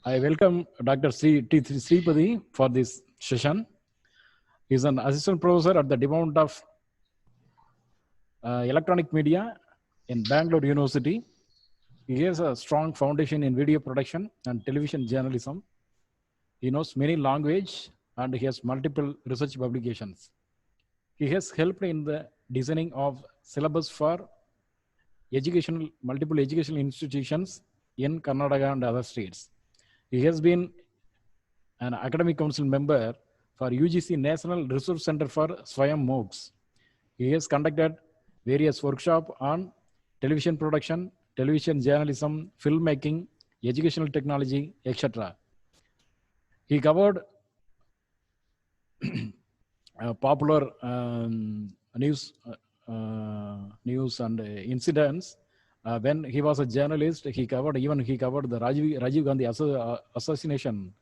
I welcome Dr. T. Sripadi for this session. He is an assistant professor at the Department of Electronic Media in Bangalore University. He has a strong foundation in video production and television journalism. He knows many languages and he has multiple research publications. He has helped in the designing of syllabus for multiple educational institutions in Karnataka and other states. He has been an academic council member for UGC National Resource Center for Swayam MOOCs. He has conducted various workshops on television production, television journalism, filmmaking, educational technology, etc. He covered popular news and incidents. When he was a journalist, he covered the Rajiv Gandhi assassination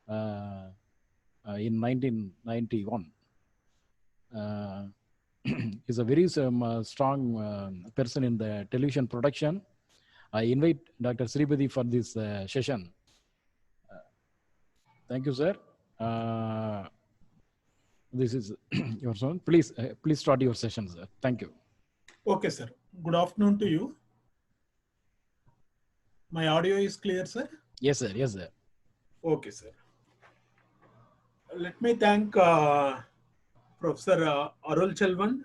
in 1991. He's a very strong person in the television production. I invite Dr. Sripadi for this session. Thank you, sir. This is your son. Please start your session, sir. Thank you. Okay, sir. Good afternoon to you. My audio is clear, sir? Yes, sir. Yes, sir. Okay, sir. Let me thank Professor Arul Chelvan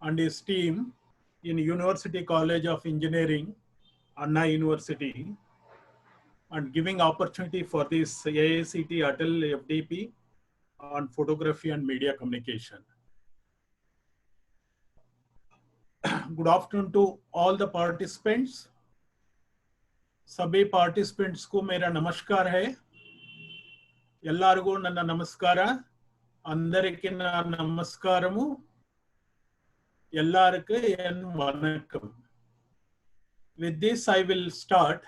and his team in University College of Engineering, Anna University, and giving opportunity for this AICT Atal FDP on photography and media communication. Good afternoon to all the participants. सभी participants को मेरा नमस्कार है ಎಲ್ಲರಿಗೂ ನನ್ನ ನಮಸ್ಕಾರ అందరికీ నా నమస్కారము எல்லாருக்கும் என் வணக்கம் with this I will start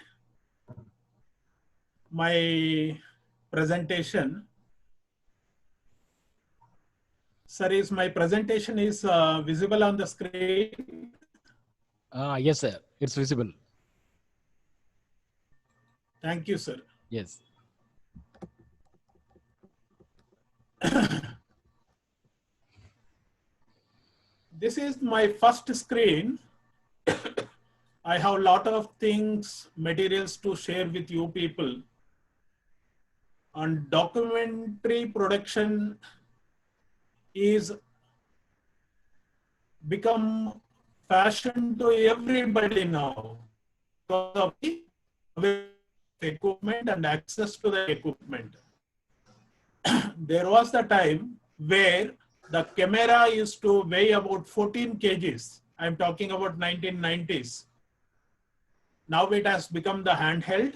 my presentation. Sir, is my presentation is visible on the screen? Yes, sir. It's visible. Thank you, sir. Yes. This is my first screen. I have a lot of things, materials to share with you people. And documentary production is become fashion to everybody now because of the equipment and access to the equipment. There was the time where the camera used to weigh about 14 kgs. I'm talking about 1990s. Now it has become the handheld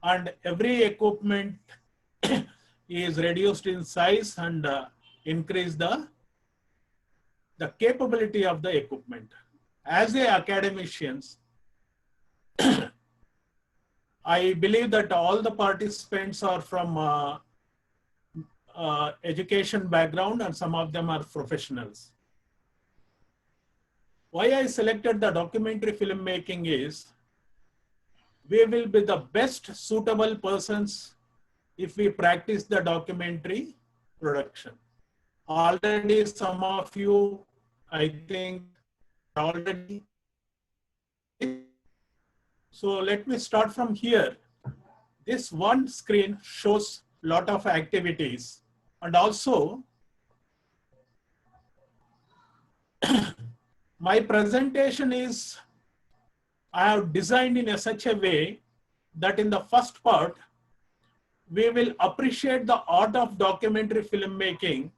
and every equipment is reduced in size and increase the capability of the equipment. As a academicians, I believe that all the participants are from education background and some of them are professionals. Why I selected the documentary filmmaking is we will be the best suitable persons if we practice the documentary production. Already some of you, I think, already. So let me start from here. This one screen shows a lot of activities and also my presentation is I have designed in such a way that in the first part, we will appreciate the art of documentary filmmaking.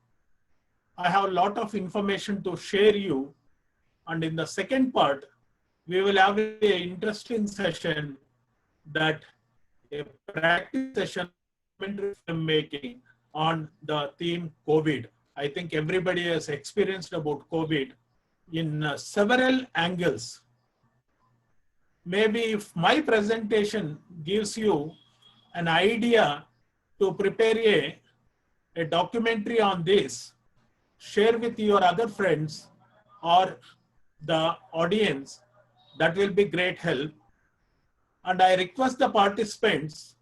I have a lot of information to share you. And in the second part, we will have an interesting session that a practice session documentary filmmaking on the theme COVID. I think everybody has experienced about COVID in several angles. Maybe if my presentation gives you an idea to prepare a documentary on this, share with your other friends or the audience, that will be great help. And I request the participants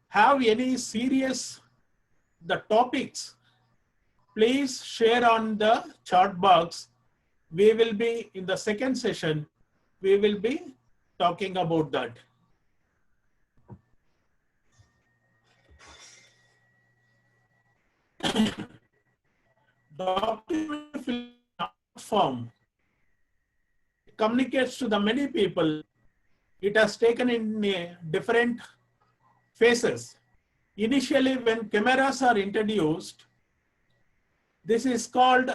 have any serious the topics, please share on the chat box. We will be in the second session, we will be talking about that. Document form communicates to the many people. It has taken in different phases. Initially, when cameras are introduced, this is called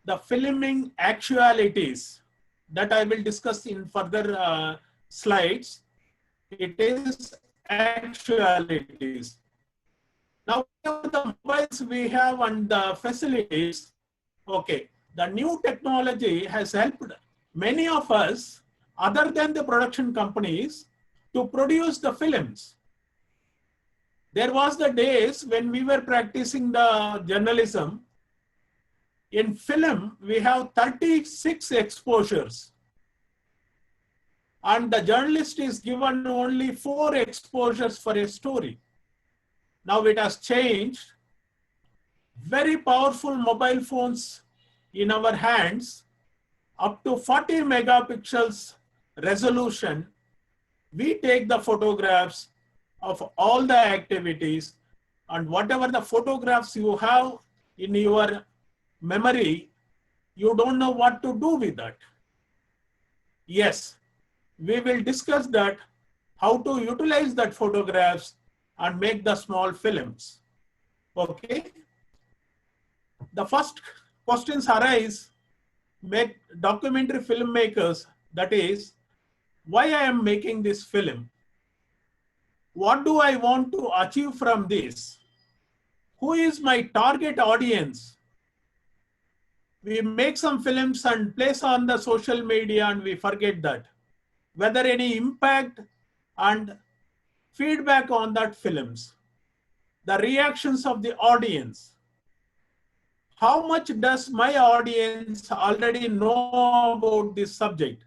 the filming actualities that I will discuss in further slides. It is actualities. Now, the mobiles we have and the facilities, okay, the new technology has helped many of us, other than the production companies, to produce the films. There was the days when we were practicing the journalism. In film, we have 36 exposures. And the journalist is given only 4 exposures for a story. Now it has changed. Very powerful mobile phones in our hands, up to 40 megapixels resolution. We take the photographs of all the activities, and whatever the photographs you have in your memory, you don't know what to do with that. Yes, we will discuss that, how to utilize that photographs and make the small films. Okay. The first questions arise, make documentary filmmakers, that is, why I am making this film? What do I want to achieve from this? Who is my target audience? We make some films and place on the social media and we forget that. Whether any impact and feedback on that films, the reactions of the audience. How much does my audience already know about this subject?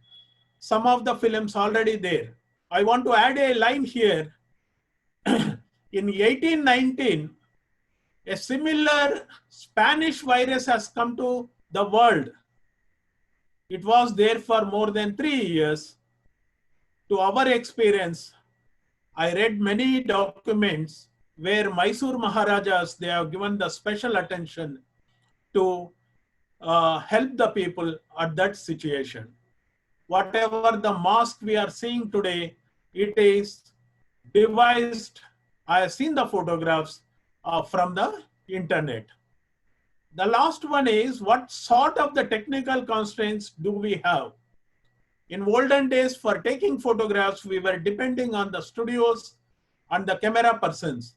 Some of the films already there. I want to add a line here. In 1819, a similar Spanish virus has come to the world. It was there for more than 3 years. To our experience, I read many documents where Mysore Maharajas, they have given the special attention to help the people at that situation. Whatever the mask we are seeing today, it is devised. I have seen the photographs from the internet. The last one is, what sort of the technical constraints do we have? In olden days, for taking photographs, we were depending on the studios and the camera persons.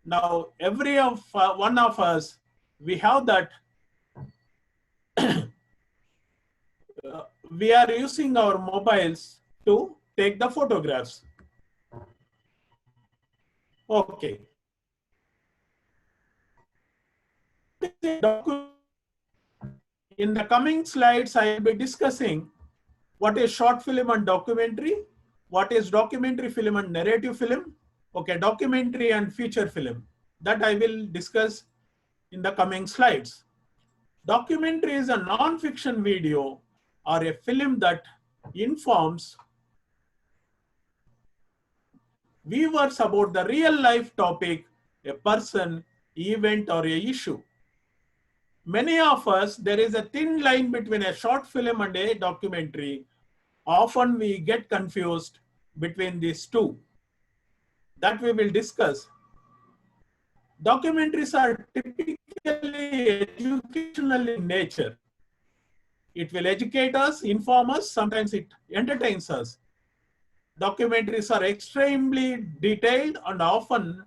Now, every one of us, we have that. We are using our mobiles to take the photographs. Okay. In the coming slides, I will be discussing what is short film and documentary, what is documentary film and narrative film, okay, documentary and feature film. That I will discuss in the coming slides. Documentary is a non-fiction video or a film that informs viewers about the real life topic, a person, event, or a issue. Many of us, there is a thin line between a short film and a documentary. Often we get confused between these two. That we will discuss. Documentaries are typically educational in nature. It will educate us, inform us, sometimes it entertains us. Documentaries are extremely detailed and often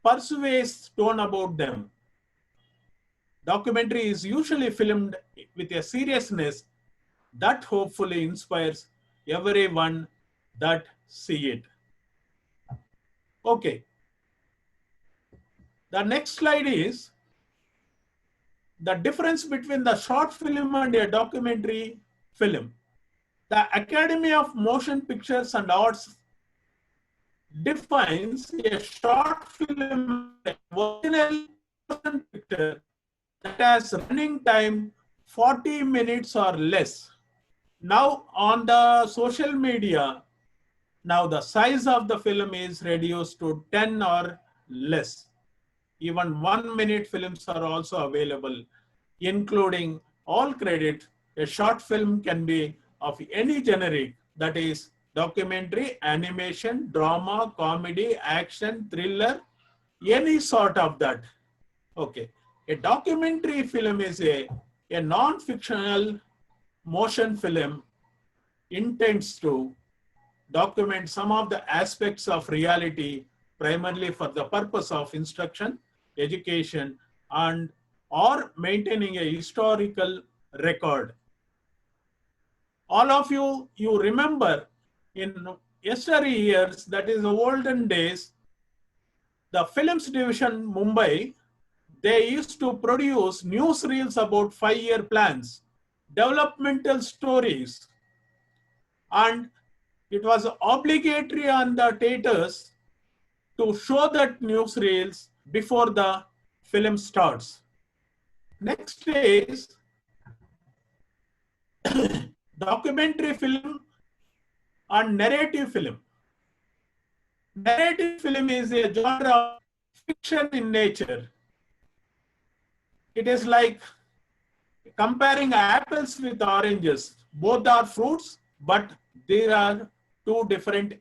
persuasive tone about them. Documentary is usually filmed with a seriousness that hopefully inspires everyone that see it. Okay. The next slide is the difference between the short film and a documentary film. The Academy of Motion Pictures and Arts defines a short film as original motion picture that has running time 40 minutes or less. Now on the social media, now the size of the film is reduced to 10 or less. Even 1 minute films are also available, including all credit. A short film can be of any generic, that is documentary, animation, drama, comedy, action, thriller, any sort of that. Okay. A documentary film is a non-fictional motion film intends to document some of the aspects of reality primarily for the purpose of instruction, education, and or maintaining a historical record. All of you remember in yesteryears, that is the olden days, the films division Mumbai, they used to produce newsreels about 5-year plans, developmental stories, and it was obligatory on the theaters to show that newsreels before the film starts. Next is documentary film and narrative film. Narrative film is a genre of fiction in nature. It is like comparing apples with oranges. Both are fruits, but there are two different.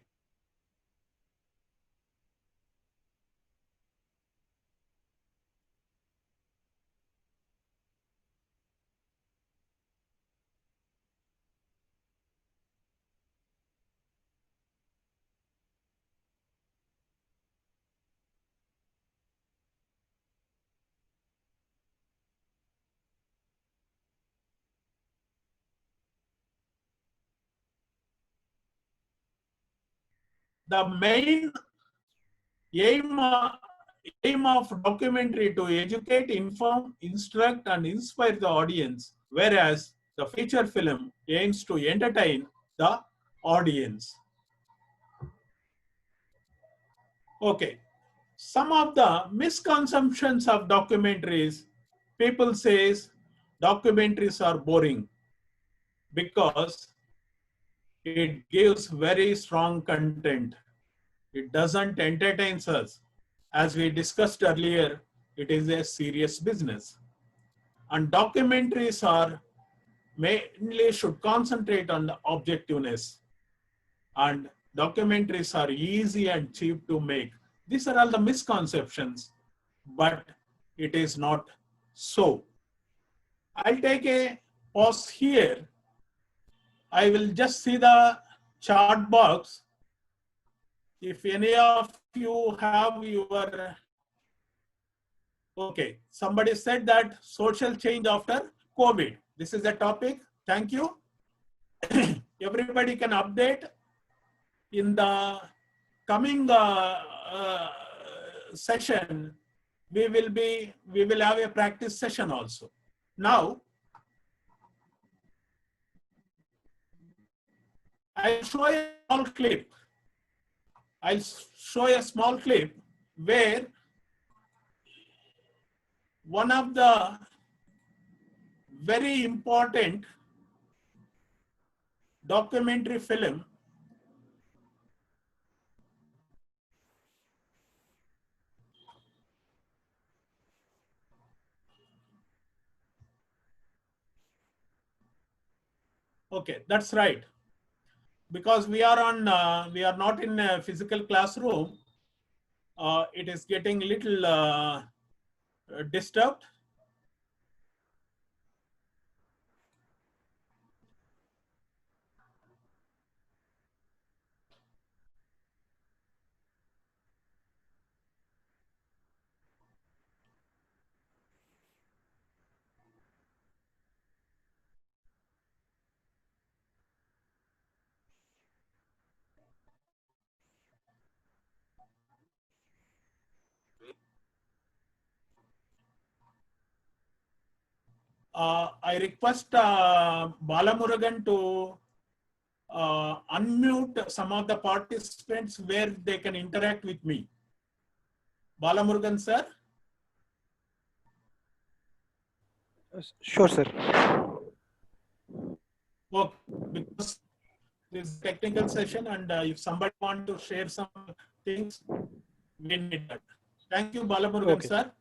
The main aim of documentary to educate, inform, instruct, and inspire the audience, whereas the feature film aims to entertain the audience. Okay, some of the misconceptions of documentaries, people says documentaries are boring because it gives very strong content. It doesn't entertain us. As we discussed earlier, it is a serious business. And documentaries are mainly should concentrate on the objectiveness. And documentaries are easy and cheap to make. These are all the misconceptions, but it is not so. I'll take a pause here. I will just see the chat box. If any of you have your, okay, somebody said that social change after COVID. This is the topic. Thank you. Everybody can update in the coming session. We will have a practice session also. Now, I'll show a small clip. I'll show a small clip where one of the very important documentary film okay, that's right. Because we are not in a physical classroom, it is getting little disturbed. I request Balamurugan to unmute some of the participants where they can interact with me. Balamurugan sir. Sure, sir. Okay, because this is a technical session, and if somebody want to share some things, we need that. Thank you, Balamurugan Okay. sir.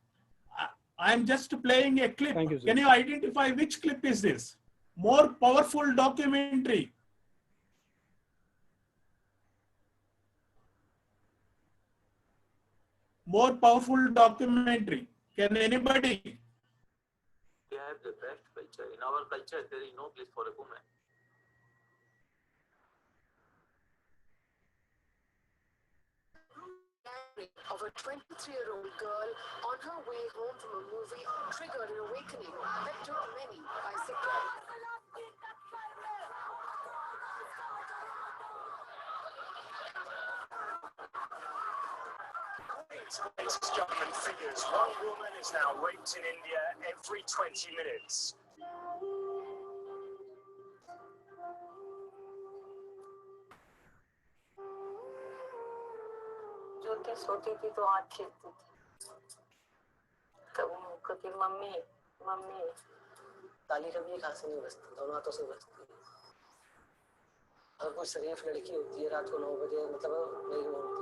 I am just playing a clip. Thank you, sir. Can you identify which clip is this? More powerful documentary. More powerful documentary. Can anybody? We have the best culture. In our culture, there is no place for a woman. Of a 23-year-old girl on her way home from a movie triggered an awakening that took many by surprise. Latest government figures. One woman is now raped in India every 20 minutes. ज्योति सोती थी तो आँख खींचती थी, तब वो कहती mummy mummy. ताली कभी एक हाथ से नहीं बजती, दोनों हाथों से बजती है। अगर कोई शरीफ लड़की होती है रात को 9 बजे, मतलब नहीं बोलती।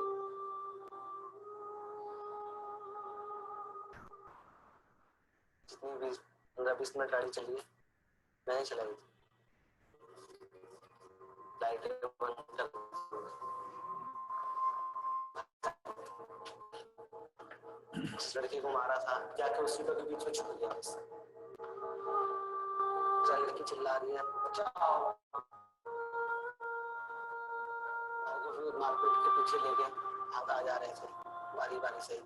जितनी भी 15-20 मिनट गाड़ी चली है, मैंने चलाई थी। लाइट उस लड़की को मारा था, जाके उसी के बीच में छुप गया। लड़की चिल्ला रही है बचाओ, फिर मारपीट के पीछे ले गए, हाथ आ जा रहे थे बारी बारी से।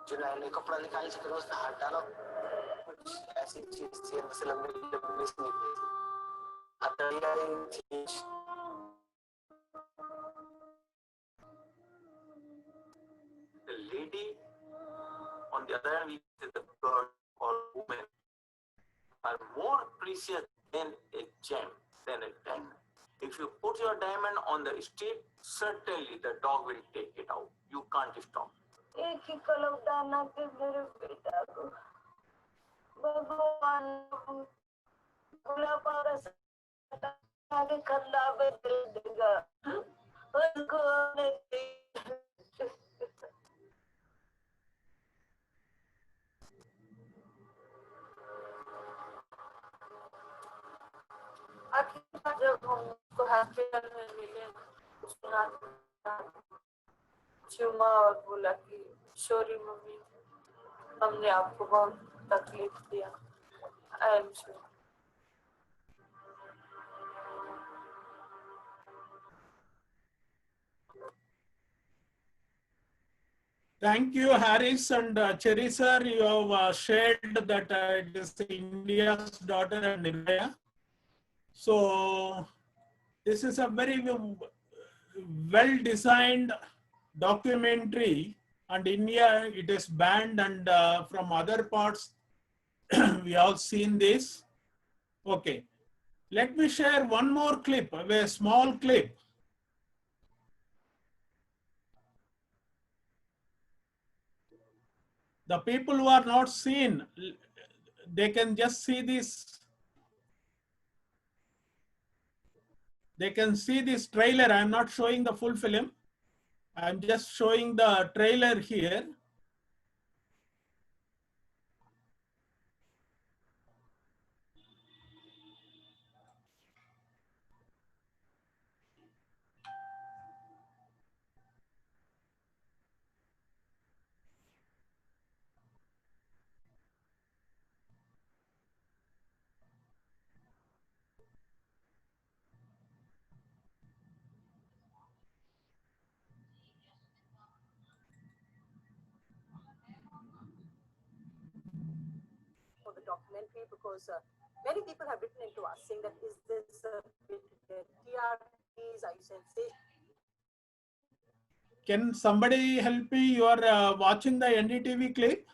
जो नया कपड़ा निकाल सके उसमें हाथ डालो, कुछ ऐसी चीज थी जैसे लंबी लंबी सी निकली थी, हथेलियां थी। The lady, on the other hand, we say the girl or woman, are more precious than a gem, than a diamond. If you put your diamond on the street, certainly the dog will take it out. You can't stop. एक ही कलम दाना के मेरे बेटा को भगवान गुलाब का आगे खल्ला बदल देगा उसको नहीं। आखिर जब हम उसको हॉस्पिटल में मिले, उसने चुमा और बोला कि सॉरी मम्मी, हमने आपको बहुत तकलीफ दिया। I am sorry. Thank you, Harris and Cherry sir. You have shared that it is India's daughter and India. So this is a very well-designed documentary, and India it is banned, and from other parts we have seen this. Okay, let me share one more clip, a small clip. The people who are not seen, they can just see this. They can see this trailer. I am not showing the full film. I am just showing the trailer here. For the documentary, because many people have written into us saying that is this TRPs, are you sensational? Can somebody help me? You are watching the NDTV clip?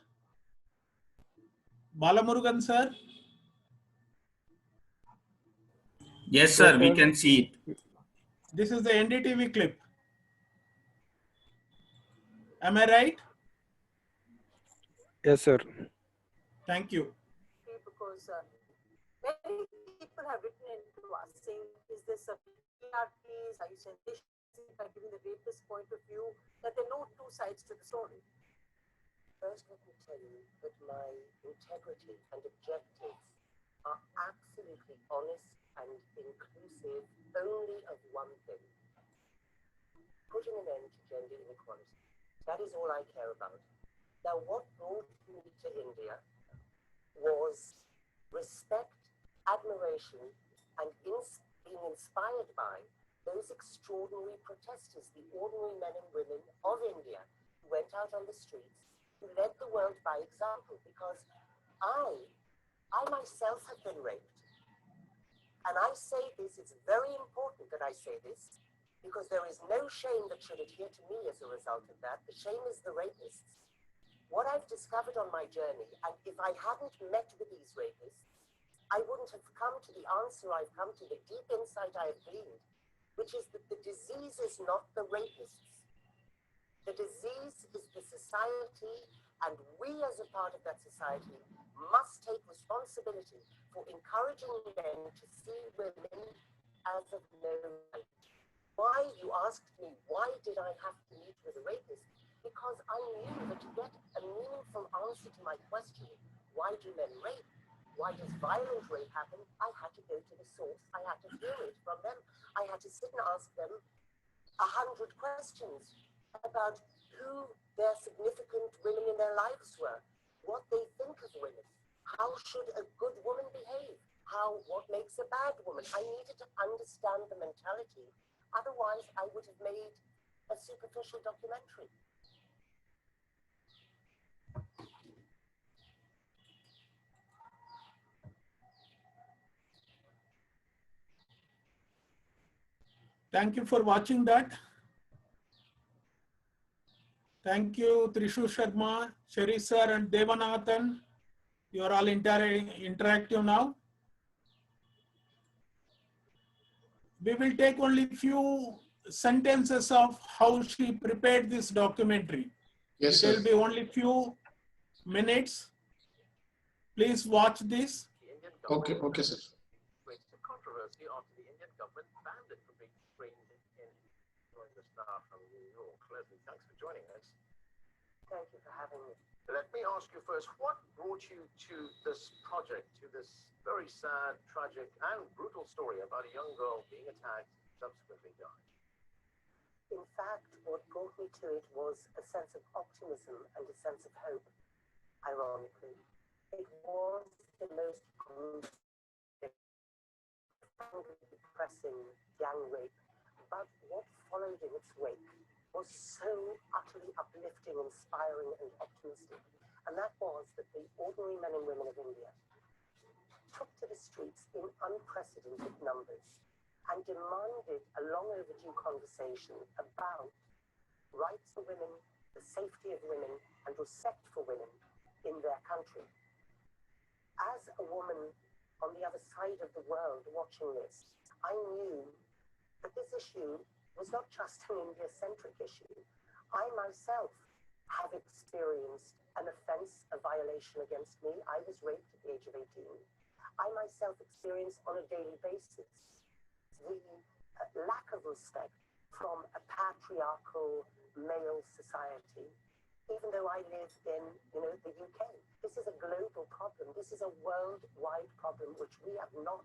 Balamurugan sir. Yes, sir, we can see it. This is the NDTV clip. Am I right? Yes, sir. Thank you. Because many people have written into us saying, is this a PRPs? Are you sensationalizing by giving the rapist point of view? That there are no two sides to the story. First, let me tell you that my integrity and objectives are absolutely honest and inclusive only of one thing: putting an end to gender inequality. That is all I care about. Now, what brought me to India was respect, admiration, and being inspired by those extraordinary protesters, the ordinary men and women of India who went out on the streets, who led the world by example, because I myself have been raped. And I say this, it's very important that I say this, because there is no shame that should adhere to me as a result of that. The shame is the rapists. What I've discovered on my journey, and if I hadn't met with these rapists, I wouldn't have come to the answer I've come to, the deep insight I have gleaned, which is that the disease is not the rapists. The disease is the society, and we as a part of that society must take responsibility for encouraging men to see women as of no right. Why, you asked me, why did I have to meet with a rapist? Because I knew that to get a meaningful answer to my question, why do men rape? Why does violent rape happen? I had to go to the source. I had to hear it from them. I had to sit and ask them 100 questions about who their significant women in their lives were, what they think of women, how should a good woman behave, what makes a bad woman. I needed to understand the mentality. Otherwise, I would have made a superficial documentary. Thank you for watching that. Thank you, Trishu Sharma, Sheri sir, and Devanathan. You are all interactive now. We will take only few sentences of how she prepared this documentary. Yes, It will sir. be only few minutes. Please watch this. Okay, sir. Raised a controversy after the Indian government banned it from being screened in. Joining us now from New York. Leslie, thanks for joining us. Thank you for having me. Let me ask you first, what brought you to this project, to this very sad, tragic, and brutal story about a young girl being attacked, subsequently died? In fact, what brought me to it was a sense of optimism and a sense of hope, ironically. It was the most gruesome, depressing gang rape, but what followed in its wake was so utterly uplifting, inspiring, and optimistic. And that was that the ordinary men and women of India took to the streets in unprecedented numbers and demanded a long overdue conversation about rights for women, the safety of women, and respect for women in their country. As a woman on the other side of the world watching this, I knew that this issue was not just an India-centric issue. I myself have experienced an offense, a violation against me. I was raped at the age of 18. I myself experience on a daily basis the lack of respect from a patriarchal male society, even though I live in, the UK. This is a global problem. This is a worldwide problem which we have not,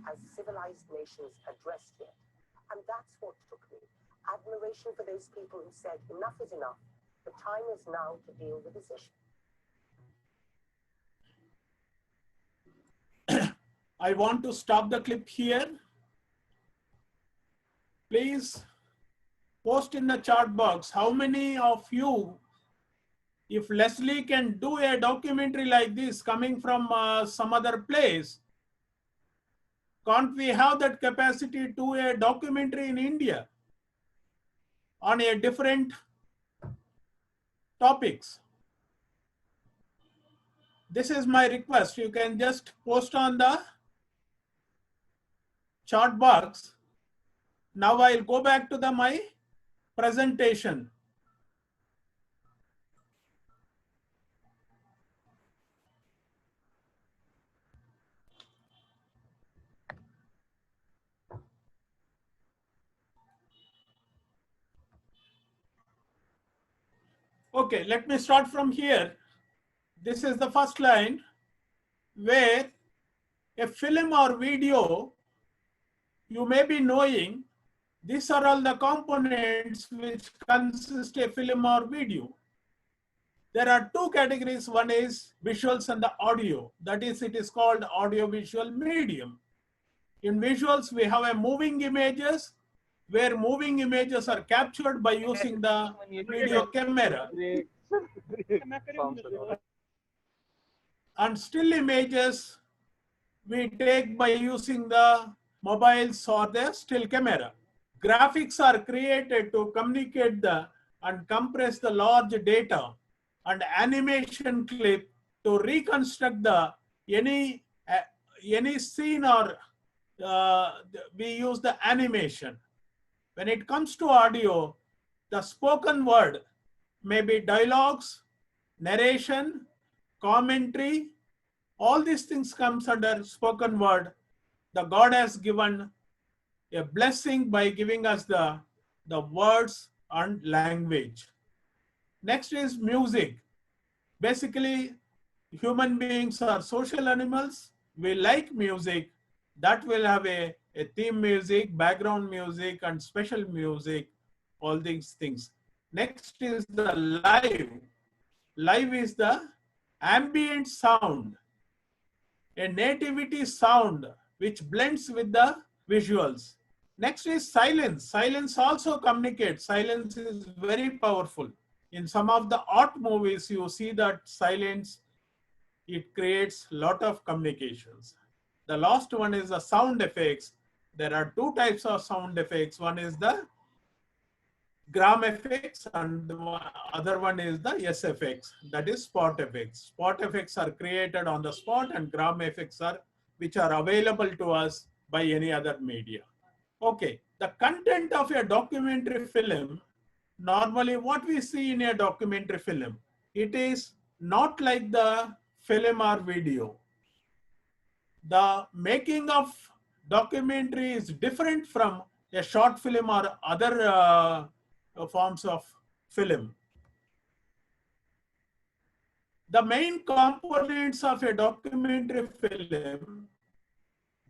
as civilized nations, addressed yet. And that's what took me. Admiration for those people who said, enough is enough. The time is now to deal with this issue. I want to stop the clip here. Please post in the chat box how many of you, if Leslie can do a documentary like this coming from some other place, can't we have that capacity to do a documentary in India on a different topics? This is my request. You can just post on the chat box. Now I'll go back to my presentation. Okay, let me start from here. This is the first line where a film or video, you may be knowing these are all the components which consist a film or video. There are two categories. One is visuals and the audio. That is, it is called audiovisual medium. In visuals, we have a moving images, where moving images are captured by using the video camera. And still images we take by using the mobiles or the still camera. Graphics are created to communicate and compress the large data, and animation clip to reconstruct any scene, or we use the animation. When it comes to audio, the spoken word may be dialogues, narration, commentary. All these things comes under spoken word. The God has given a blessing by giving us the words and language. Next is music. Basically, human beings are social animals. We like music. That will have a theme music, background music, and special music, all these things. Next is the live. Live is the ambient sound, a nativity sound which blends with the visuals. Next is silence. Silence also communicates. Silence is very powerful. In some of the art movies, you see that silence, it creates a lot of communications. The last one is the sound effects. There are two types of sound effects. One is the gram effects, and the other one is the SFX, that is spot effects. Spot effects are created on the spot, and gram effects are which are available to us by any other media. Okay, the content of a documentary film, normally what we see in a documentary film, it is not like the film or video. The making of documentary is different from a short film or other forms of film. The main components of a documentary film,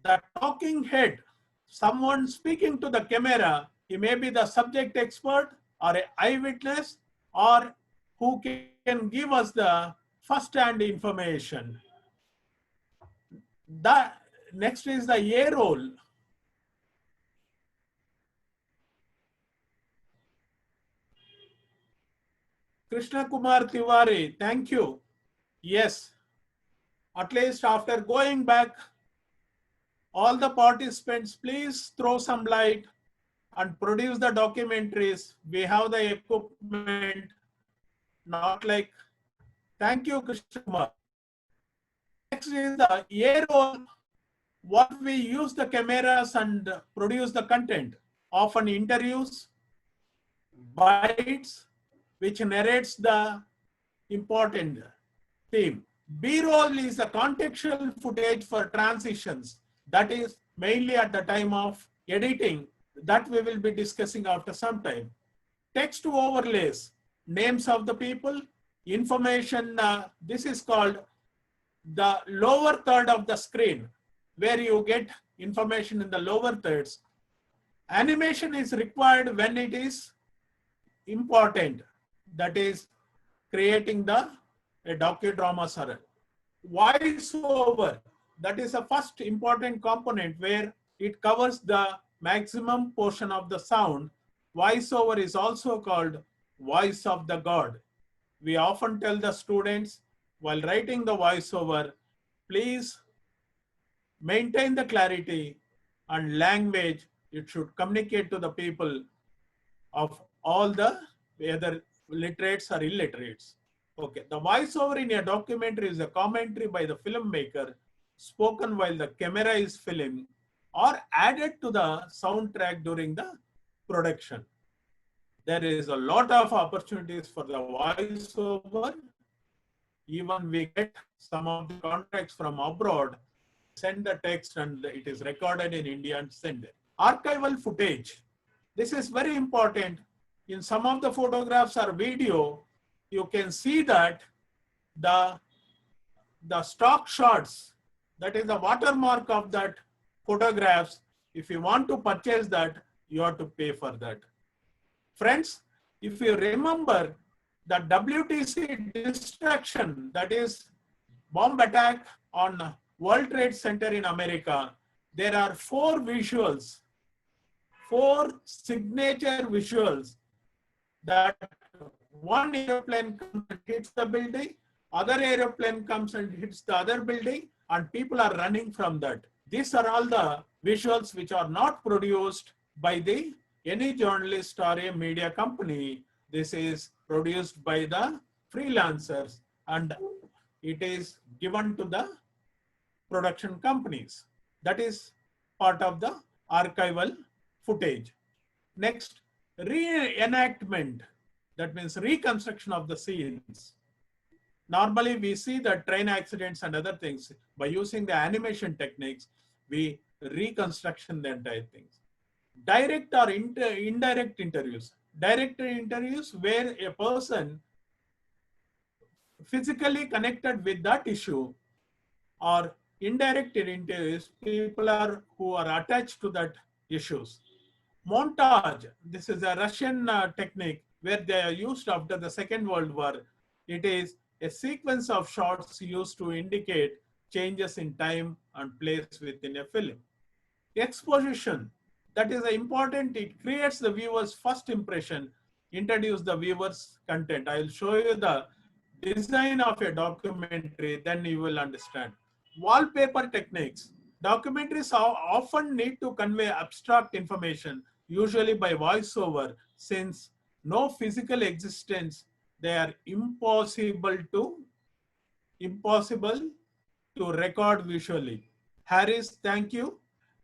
the talking head, someone speaking to the camera, he may be the subject expert or an eyewitness, or who can give us the first-hand information. The next is the A roll. Krishna Kumar Tiwari, thank you. Yes, at least after going back, all the participants, please throw some light and produce the documentaries. We have the equipment, not like, thank you, Krishna Kumar. Next is the A roll. What we use the cameras and produce the content, often interviews, bites, which narrates the important theme. B-roll is the contextual footage for transitions. That is mainly at the time of editing, that we will be discussing after some time. Text overlays, names of the people, information, this is called the lower third of the screen, where you get information in the lower thirds. Animation is required when it is important, that is creating a docudrama serial. Voiceover, that is the first important component where it covers the maximum portion of the sound. Voiceover is also called voice of the God. We often tell the students while writing the voiceover, please maintain the clarity and language. It should communicate to the people of all the whether literates or illiterates. Okay, the voiceover in a documentary is a commentary by the filmmaker, spoken while the camera is filming. or added to the soundtrack during the production. There is a lot of opportunities for the voiceover. Even we get some of the contracts from abroad, send the text and it is recorded in India and send it. Archival footage. This is very important. In some of the photographs or video, you can see that the stock shots, that is the watermark of that photographs. If you want to purchase that, you have to pay for that. Friends, if you remember the WTC destruction, that is bomb attack on World Trade Center in America, there are 4 visuals, 4 signature visuals, that one airplane comes and hits the building, other airplane comes and hits the other building, and people are running from that. These are all the visuals which are not produced by any journalist or a media company. This is produced by the freelancers and it is given to the production companies. That is part of the archival footage. Next, reenactment. That means reconstruction of the scenes. Normally we see the train accidents and other things. By using the animation techniques, we reconstruction the entire things. Direct or indirect interviews. Direct interviews where a person physically connected with that issue, or indirect interviews, people who are attached to that issues. Montage. This is a Russian technique where they are used after the Second World War. It is a sequence of shots used to indicate changes in time and place within a film. Exposition. That is important. It creates the viewer's first impression, introduce the viewer's content. I will show you the design of a documentary, then you will understand. Wallpaper techniques. Documentaries often need to convey abstract information, usually by voiceover. Since no physical existence, they are impossible to record visually. Harris, thank you.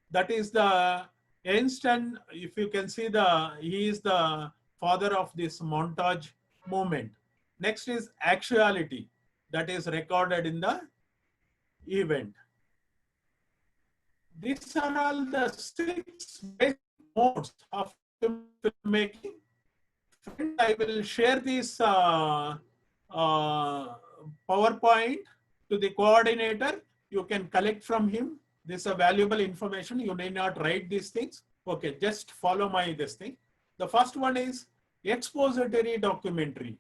That is the Einstein. If you can see, he is the father of this montage movement. Next is actuality, that is recorded in the event. These are all the 6 basic modes of filmmaking. I will share this PowerPoint to the coordinator. You can collect from him. This is a valuable information. You may not write these things. Okay, just follow this thing. The first one is expository documentary.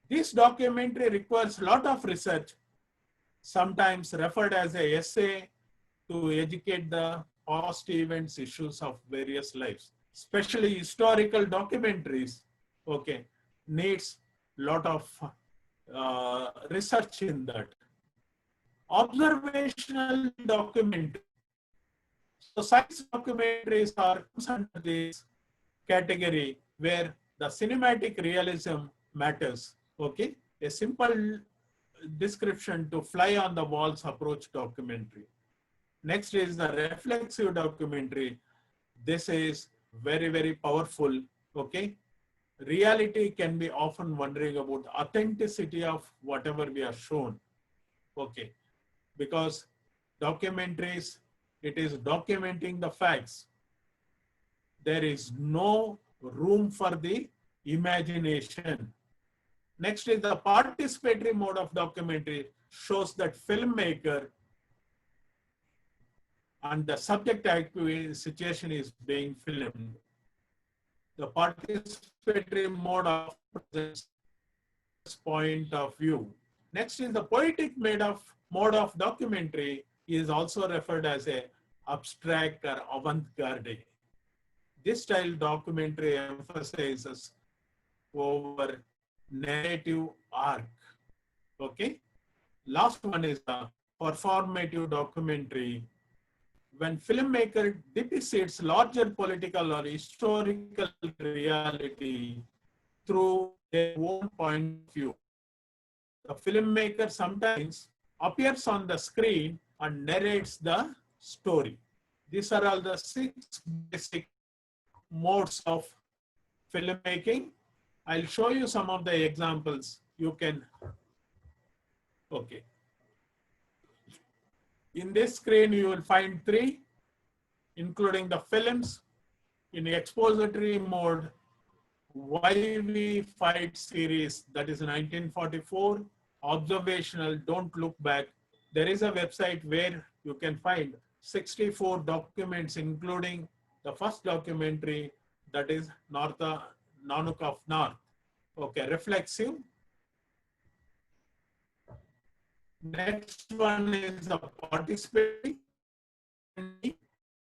This documentary requires a lot of research, sometimes referred as an essay, to educate the past events, issues of various lives. Especially historical documentaries, okay, needs a lot of research in that. Observational documentary. So science documentaries are under this category where the cinematic realism matters. Okay, a simple description to fly on the walls approach documentary. Next is the reflexive documentary. This is very, very powerful. Okay, reality can be often wondering about authenticity of whatever we are shown. Okay, because documentaries, it is documenting the facts. There is no room for the imagination. Next is the participatory mode of documentary, shows that filmmaker and the subject activity situation is being filmed. The participatory mode of presents point of view. Next is the poetic mode of documentary, is also referred as a abstract or avant-garde. This style documentary emphasizes over narrative arc. Okay. Last one is the performative documentary. When filmmaker depicts larger political or historical reality through their own point of view. The filmmaker sometimes appears on the screen and narrates the story. These are all the 6 basic modes of filmmaking. I'll show you some of the examples. You can, okay. In this screen, you will find 3, including the films. In expository mode, Why We Fight series, that is 1944, observational, Don't Look Back. There is a website where you can find 64 documents, including the first documentary, that is Nanook of North. Okay, reflexive. Next one is the participatory.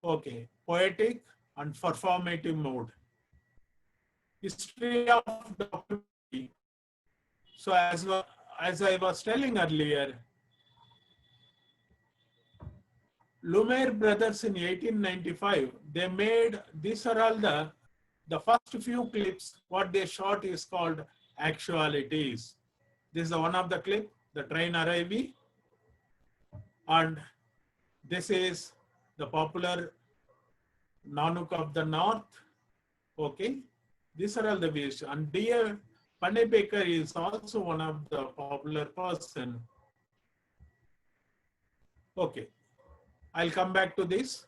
Okay, poetic and performative mode. History of documentary. So as I was telling earlier, Lumiere brothers in 1895, they made, these are all the first few clips. What they shot is called actualities. This is one of the clip, the train arriving. And this is the popular Nanook of the North. Okay. These are all the views. And dear Pannebaker is also one of the popular person. Okay. I'll come back to this.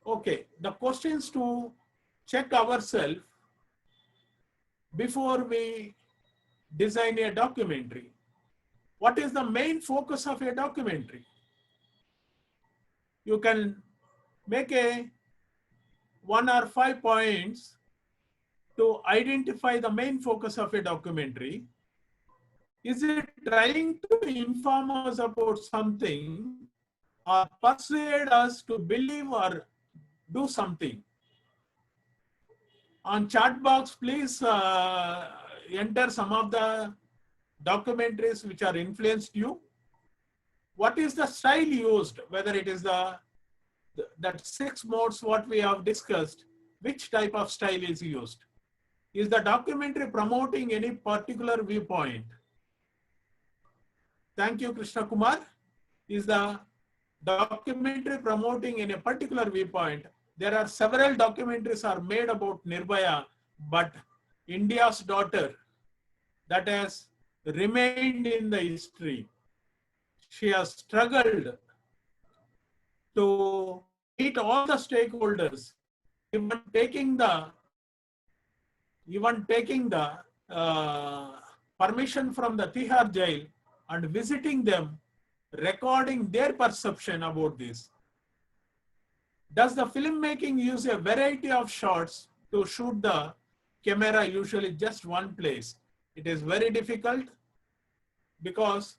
Okay. The questions to check ourselves before we design a documentary. What is the main focus of a documentary? You can make a 1 or 5 points to identify the main focus of a documentary. Is it trying to inform us about something or persuade us to believe or do something? On chat box, please enter some of the documentaries which are influenced you. What is the style used? Whether it is that 6 modes what we have discussed, which type of style is used? Is the documentary promoting any particular viewpoint? Thank you, Krishna Kumar. Is the documentary promoting in a particular viewpoint? There are several documentaries are made about Nirbhaya, but India's daughter, that has remained in the history. She has struggled to meet all the stakeholders, even taking the permission from the Tihar jail and visiting them, recording their perception about this. Does the filmmaking use a variety of shots to shoot the camera usually just one place? It is very difficult because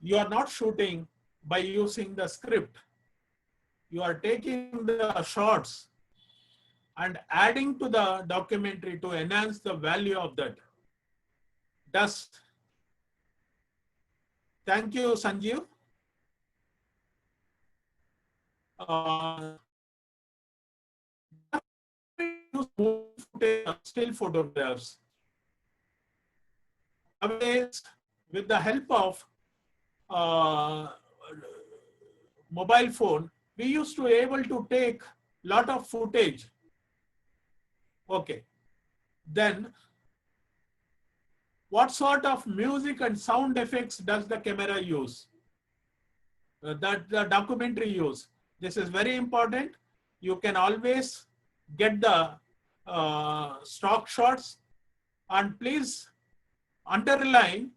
you are not shooting by using the script. You are taking the shots and adding to the documentary to enhance the value of that. Thank you, Sanjeev. Still photographs. Nowadays, with the help of mobile phone, we used to be able to take lot of footage. Okay. Then, what sort of music and sound effects does the camera use? That the documentary use. This is very important. You can always get the stock shots, and please underline,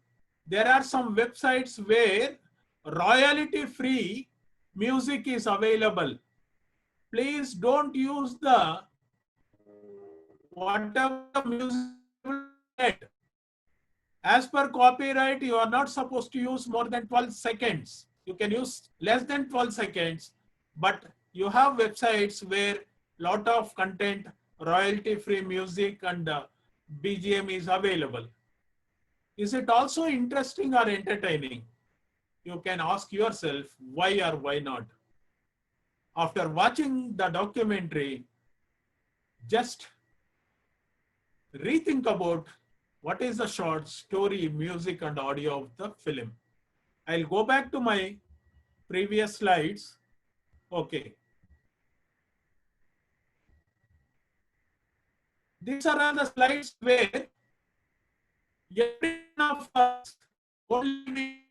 there are some websites where royalty-free music is available. Please don't use the whatever music. As per copyright, you are not supposed to use more than 12 seconds. You can use less than 12 seconds, but you have websites where lot of content, royalty-free music and BGM is available. Is it also interesting or entertaining? You can ask yourself why or why not. After watching the documentary, just rethink about what is the short story, music and audio of the film. I'll go back to my previous slides. Okay. These are all the slides where every one of us only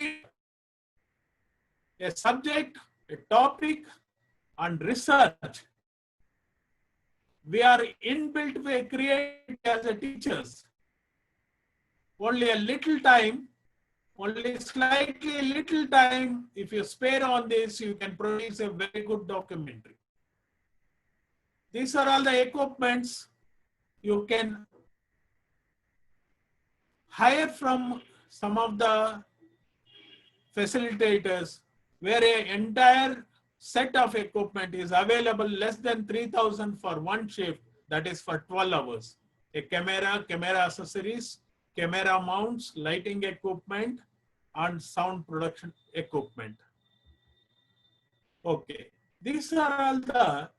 a subject, a topic, and research. We are inbuilt way created as a teachers. Only a little time, only slightly little time, if you spare on this, you can produce a very good documentary. These are all the equipments you can hire from some of the facilitators, where an entire set of equipment is available less than 3,000 for one shift, that is for 12 hours. A camera, camera accessories, camera mounts, lighting equipment, and sound production equipment. Okay, these are all the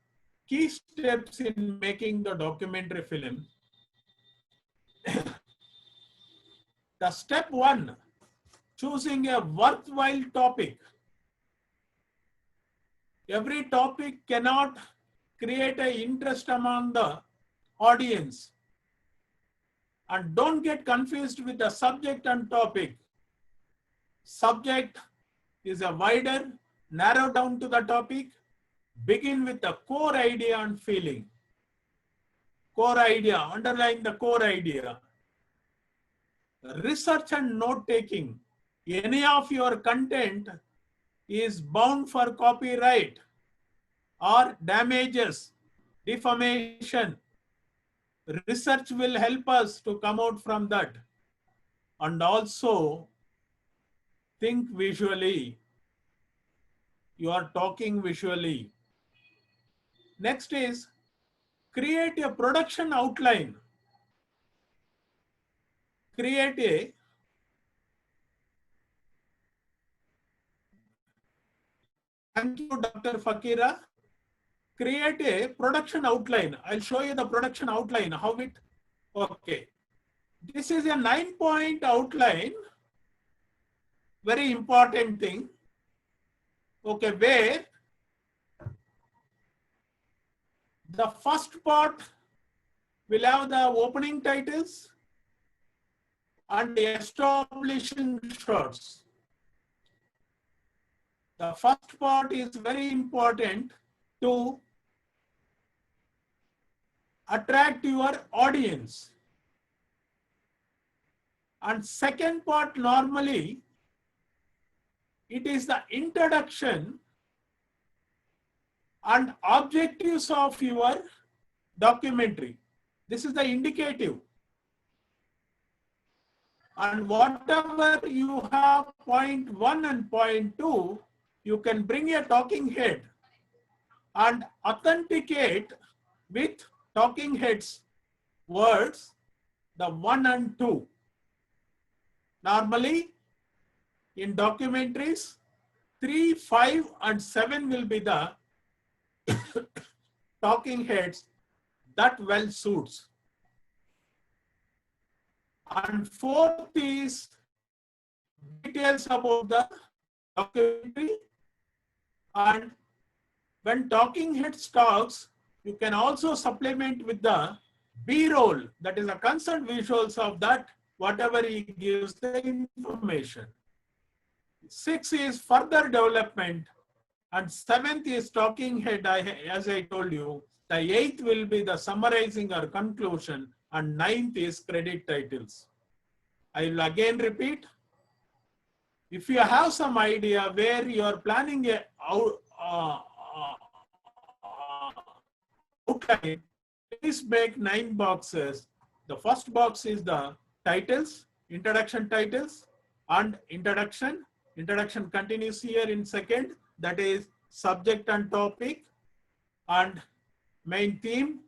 key steps in making the documentary film. The step one, choosing a worthwhile topic. Every topic cannot create an interest among the audience. And don't get confused with the subject and topic. Subject is a wider, narrow down to the topic. Begin with the core idea and feeling. Core idea, underline the core idea. Research and note taking. Any of your content is bound for copyright or damages, defamation. Research will help us to come out from that. And also think visually. You are talking visually. Next is create a production outline. Create a Thank you, Dr. Fakira. Create a production outline. I'll show you the production outline, how it, okay. This is a 9-point outline. Very important thing. Okay, where the first part will have the opening titles and the establishing shots. The first part is very important to attract your audience. And second part, normally, it is the introduction and objectives of your documentary. This is the indicative. And whatever you have point 1 and point 2, you can bring a talking head and authenticate with talking heads words the 1 and 2. Normally, in documentaries, 3, 5, and 7 will be the talking heads that well suits. And fourth is details about the documentary. And when talking heads talks, you can also supplement with the B-roll, that is the concerned visuals of that, whatever he gives the information. 6 is further development, and 7th is talking head, as I told you. The 8th will be the summarizing or conclusion, and 9th is credit titles. I will again repeat. If you have some idea where you are planning a outline, please make 9 boxes. The first box is the titles, introduction titles, and introduction. Introduction continues here in second, that is subject and topic and main theme.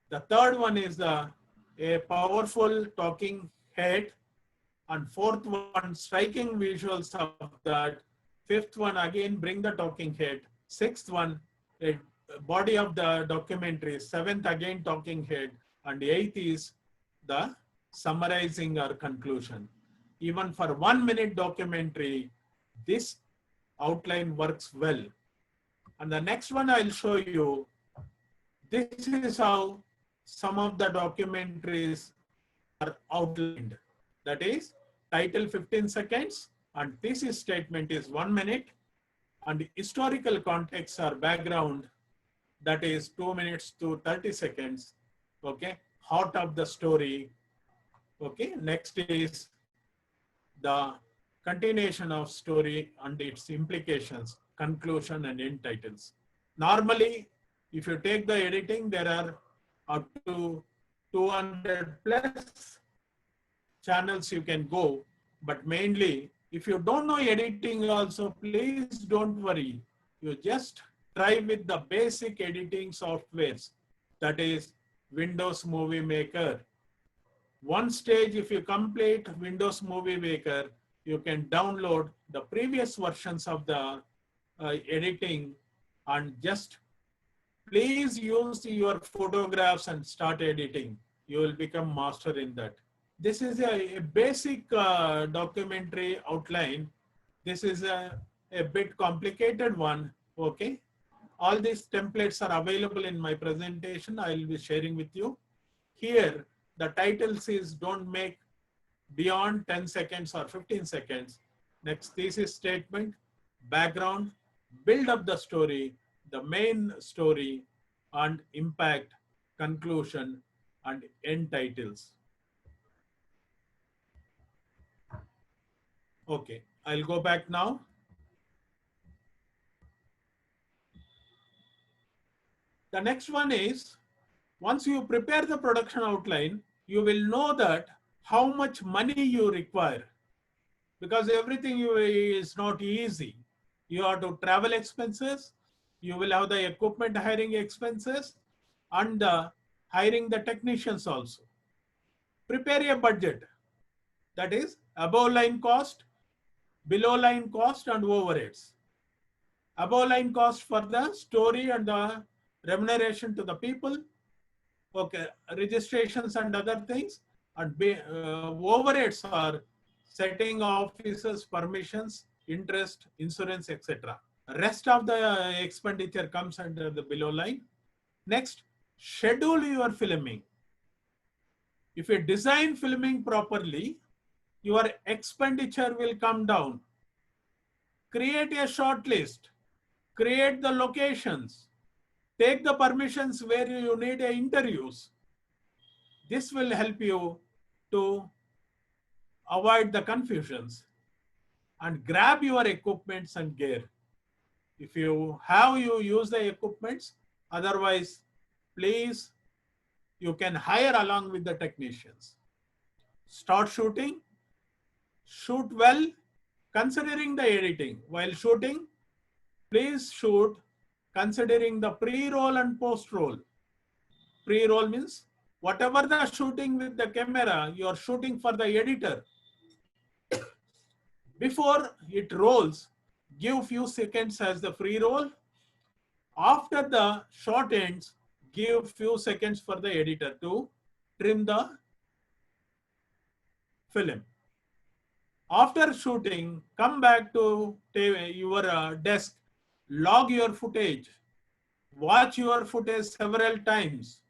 The third one is a powerful talking head, and fourth one striking visuals of that. Fifth one again bring the talking head. Sixth one a body of the documentary. Seventh again talking head, and eighth is the summarizing or conclusion. Even for 1 minute documentary, this outline works well. And the next one I'll show you, this is how some of the documentaries are outlined. That is, title 15 seconds and thesis statement is 1 minute, and historical context or background, that is 2 minutes to 30 seconds. Okay, heart of the story. Okay, next is the continuation of story and its implications, conclusion and end titles. Normally, if you take the editing, there are up to 200 plus channels you can go, but mainly if you don't know editing also, please don't worry. You just try with the basic editing softwares, that is Windows Movie Maker. One stage, if you complete Windows Movie Maker, you can download the previous versions of the editing and just please use your photographs and start editing. You will become master in that. This is a basic documentary outline. This is a bit complicated one, okay? All these templates are available in my presentation. I will be sharing with you. Here, the titles is don't make beyond 10 seconds or 15 seconds. Next, thesis statement, background, build up the story, the main story, and impact, conclusion, and end titles. Okay, I'll go back now. The next one is, once you prepare the production outline, you will know that how much money you require, because everything is not easy. You have to travel expenses, you will have the equipment hiring expenses, and hiring the technicians also. Prepare a budget, that is above line cost, below line cost, and overheads. Above line cost for the story and the remuneration to the people, okay, registrations and other things, and overheads are setting offices, permissions, interest, insurance, etc. Rest of the expenditure comes under the below line. Next, schedule your filming. If you design filming properly, your expenditure will come down. Create a short list, create the locations, take the permissions where you need interviews. This will help you to avoid the confusions, and grab your equipments and gear. If you have, you use the equipments. Otherwise, please, you can hire along with the technicians. Start shooting. Shoot well, considering the editing. While shooting, please shoot considering the pre-roll and post-roll. Pre-roll means whatever the shooting with the camera, you are shooting for the editor. Before it rolls, give few seconds as the pre-roll. After the shot ends, give few seconds for the editor to trim the film. After shooting, come back to your desk, log your footage, watch your footage several times.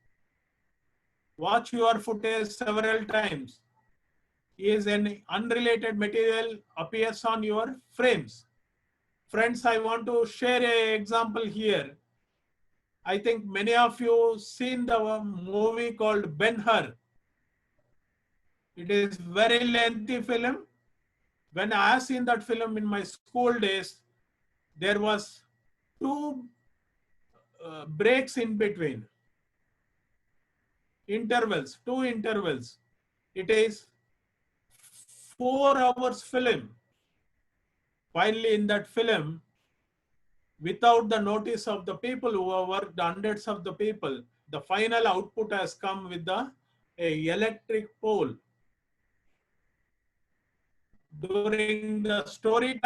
Watch your footage several times. Is any unrelated material appears on your frames. Friends, I want to share an example here. I think many of you seen the movie called Ben-Hur. It is very lengthy film. When I seen that film in my school days, there was two breaks in between. Intervals, two intervals. It is 4 hours film. Finally, in that film, without the notice of the people who have worked, hundreds of the people, the final output has come with the electric pole. During the story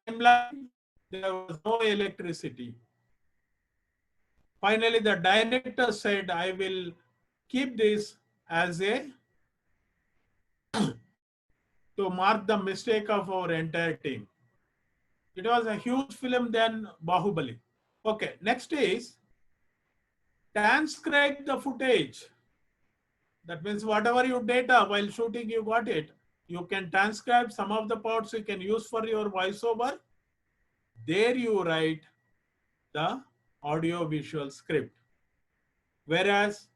timeline, there was no electricity. Finally, the director said, I will keep this as a to mark the mistake of our entire team. It was a huge film than Bahubali. Okay, next is transcribe the footage. That means whatever your data while shooting, you got it. You can transcribe some of the parts you can use for your voiceover. There you write the audio visual script. Whereas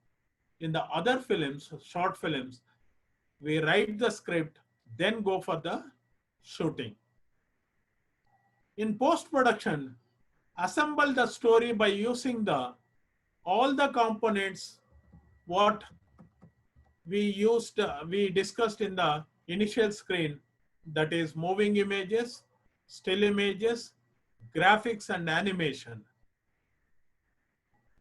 in the other films, short films, we write the script, then go for the shooting. In post-production, assemble the story by using all the components what we discussed in the initial screen, that is moving images, still images, graphics and animation.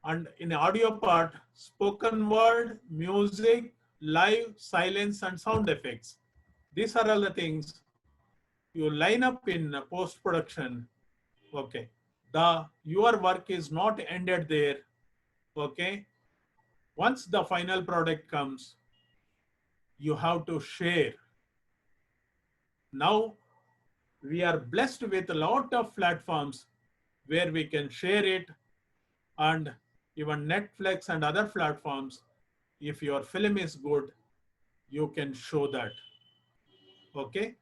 And in audio part, spoken word, music, live, silence and sound effects. These are all the things you line up in post-production. Okay, your work is not ended there. Okay, once the final product comes, you have to share. Now we are blessed with a lot of platforms where we can share it, and even Netflix and other platforms, if your film is good, you can show that. Okay,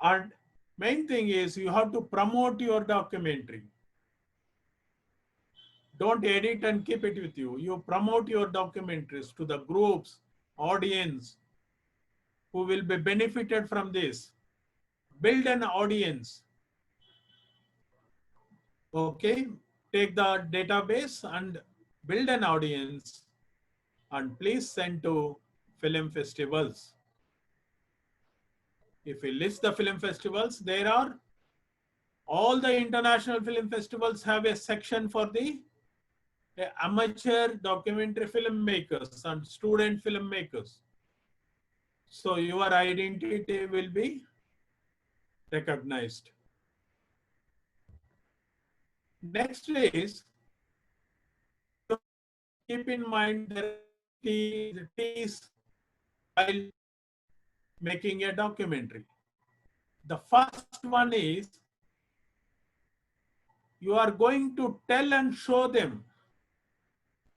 and main thing is you have to promote your documentary. Don't edit and keep it with you. You promote your documentaries to the groups, audience who will be benefited from this. Build an audience. Okay, take the database and build an audience and please send to film festivals. If we list the film festivals, there are all the international film festivals have a section for the amateur documentary filmmakers and student filmmakers. So your identity will be recognized. Next is, keep in mind there are T's while making a documentary. The first one is you are going to tell and show them.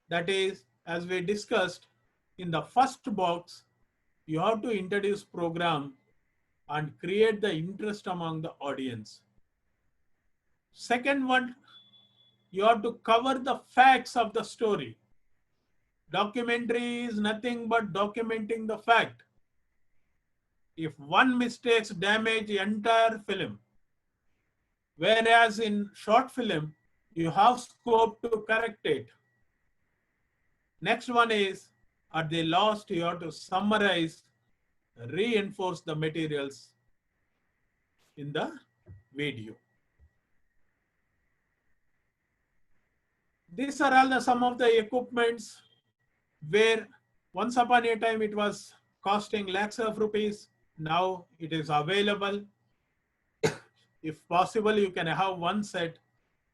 That is, as we discussed in the first box, you have to introduce program and create the interest among the audience. Second one, you have to cover the facts of the story. Documentary is nothing but documenting the fact. If one mistake damage the entire film, whereas in short film, you have scope to correct it. Next one is, at the last, you have to summarize, reinforce the materials in the video. These are all some of the equipments where once upon a time it was costing lakhs of rupees. Now it is available. If possible, you can have one set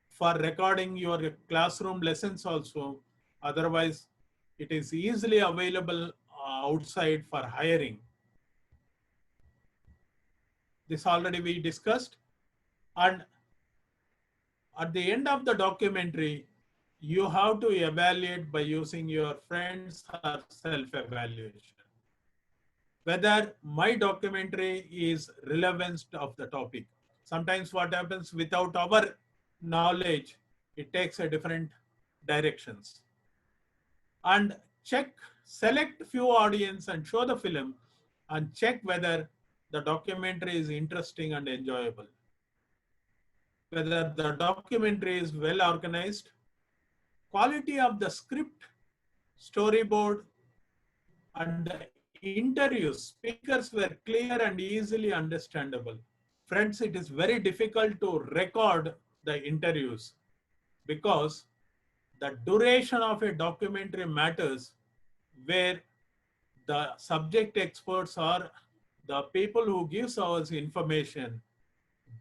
for recording your classroom lessons also. Otherwise, it is easily available outside for hiring. This already we discussed. And at the end of the documentary, you have to evaluate by using your friends or self-evaluation, whether my documentary is relevant of the topic. Sometimes what happens, without our knowledge, it takes a different directions. And select few audience and show the film and check whether the documentary is interesting and enjoyable, whether the documentary is well organized, quality of the script, storyboard, and the interviews, speakers were clear and easily understandable. Friends, it is very difficult to record the interviews because the duration of a documentary matters, where the subject experts or the people who gives us information,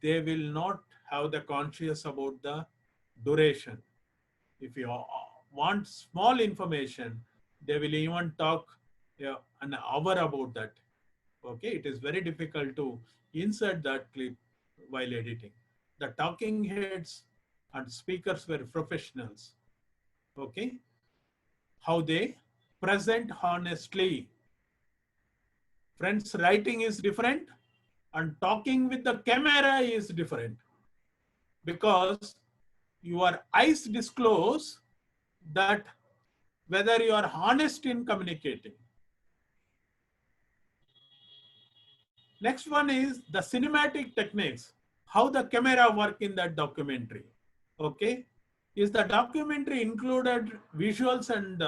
they will not have the conscious about the duration. If you want small information, they will even talk an hour about that. Okay, it is very difficult to insert that clip while editing. The talking heads and speakers were professionals. Okay. How they present honestly. Friends, writing is different and talking with the camera is different, because your eyes disclose that whether you are honest in communicating. Next one is the cinematic techniques, how the camera work in that documentary. Okay. Is the documentary included visuals and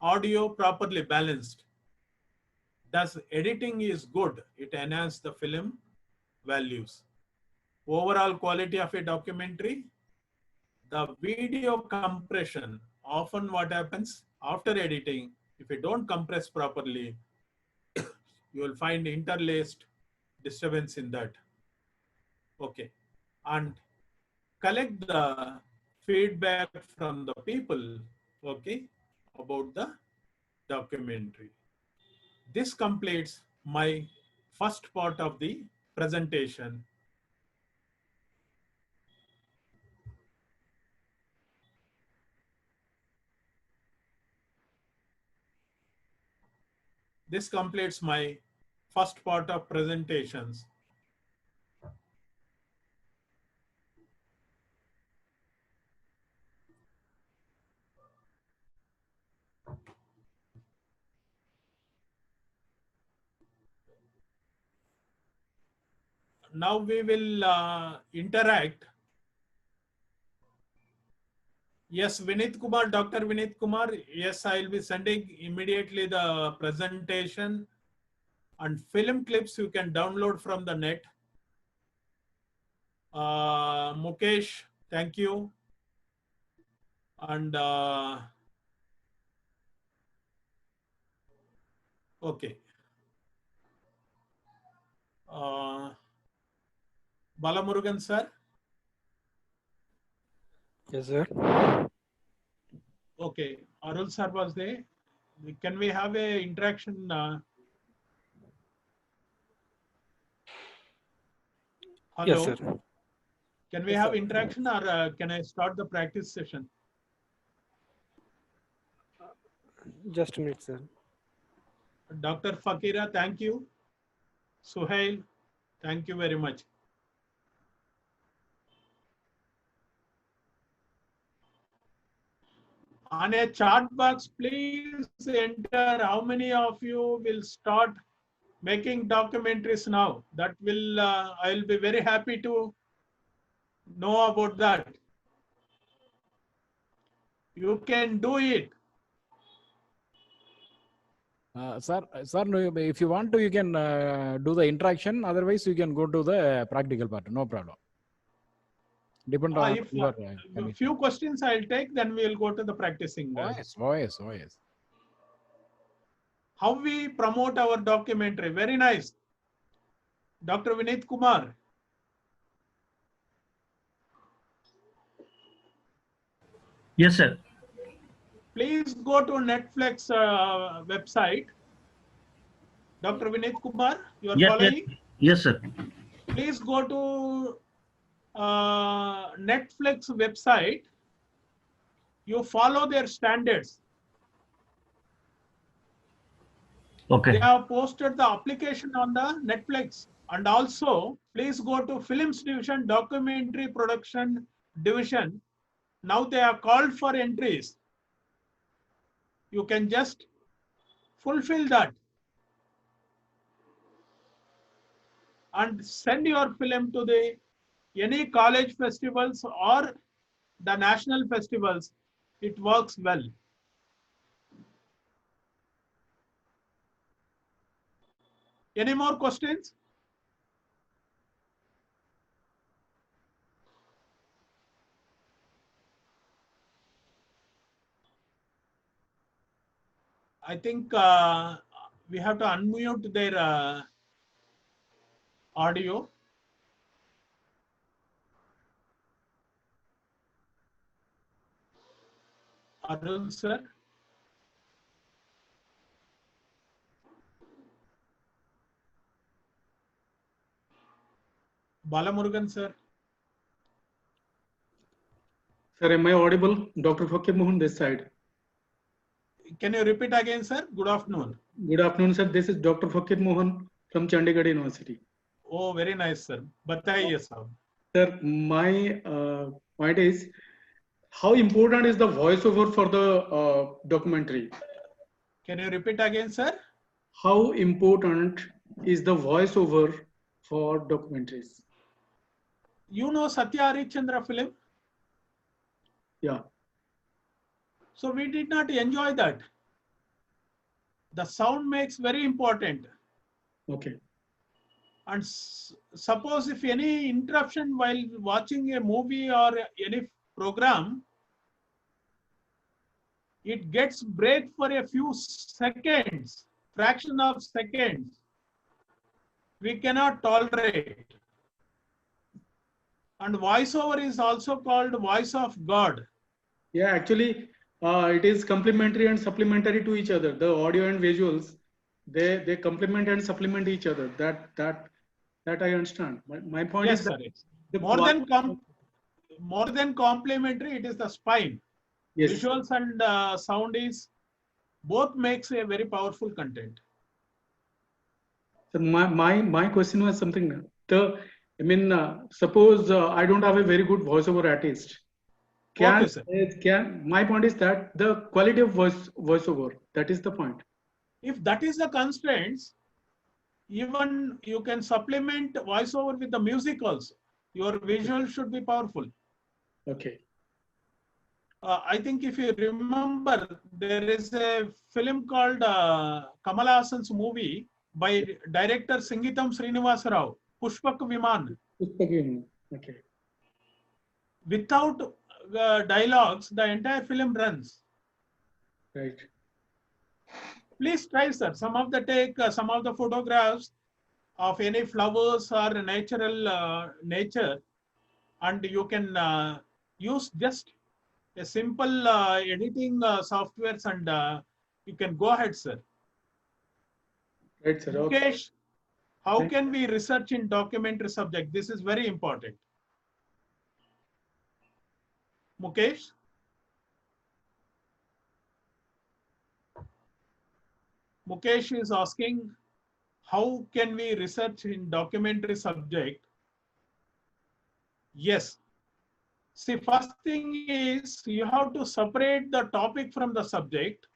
audio properly balanced? Does editing is good? It enhances the film values. Overall quality of a documentary, the video compression, often what happens after editing, if you don't compress properly, you will find interlaced disturbance in that. Okay. And collect the feedback from the people, okay, about the documentary. This completes my first part of the presentation. This completes my first part of presentations. Now we will interact. Yes, Vinit Kumar, Dr. Vinit Kumar. Yes, I will be sending immediately the presentation, and film clips you can download from the net. Mukesh, thank you. And okay. Balamurugan sir. Yes, sir. Okay, Arul sir was there. Can we have a interaction? Hello. Yes, sir. Can we Yes, have sir. interaction, or can I start the practice session? Just a minute, sir. Dr. Fakira, thank you. Suhail, thank you very much. On a chat box, please enter how many of you will start making documentaries now. That will, I'll be very happy to know about that. You can do it. Sir, no, if you want to, you can do the interaction. Otherwise, you can go to the practical part. No problem. Depend on If your a few questions I'll take, then we'll go to the practicing. Voice. How we promote our documentary. Very nice. Dr. Vinit Kumar. Yes, sir. Please go to Netflix website. Dr. Vinit Kumar, you are following? Yes, sir. Please go to Netflix website. You follow their standards. Okay. They have posted the application on the Netflix. And also, please go to Films Division, Documentary Production Division. Now they are called for entries. You can just fulfill that and send your film to the any college festivals or the national festivals. It works well. Any more questions? I think we have to unmute their audio. Arun sir. Balamurugan sir. Sir, am I audible? Dr. Fakir Mohan this side. Can you repeat again, sir? Good afternoon. Good afternoon, sir. This is Dr. Fakir Mohan from Chandigarh University. Oh, very nice, sir. Bataiye, sir. Sir, my point is, how important is the voiceover for the documentary? Can you repeat again, sir? How important is the voiceover for documentaries? You know Satya Harishchandra film? Yeah. So we did not enjoy that. The sound makes very important. Okay. And suppose if any interruption while watching a movie or any program, it gets break for a few seconds, fraction of seconds. We cannot tolerate. And voiceover is also called voice of God. Yeah, actually, it is complementary and supplementary to each other. The audio and visuals, they complement and supplement each other. That I understand. My point Yes, is that sir. More than complementary, it is the spine. Yes. Visuals and sound is both makes a very powerful content. So my question was something. Suppose I don't have a very good voiceover artist. Okay, sir. My point is that the quality of voiceover, that is the point. If that is the constraints, even you can supplement voiceover with the music also. Your visual should be powerful. Okay. I think if you remember, there is a film called Kamal Hassan's movie by director Singitam Srinivasa Rao, Pushpak Viman. Pushpak Viman. Okay. Without dialogues, the entire film runs. Right. Please try, sir. Some of the photographs of any flowers or natural nature, and you can use just a simple editing softwares, and you can go ahead, sir. Right, sir. Okay. Mukesh, how can we research in documentary subject? This is very important. Mukesh? Mukesh is asking, how can we research in documentary subject? Yes. See, first thing is you have to separate the topic from the subject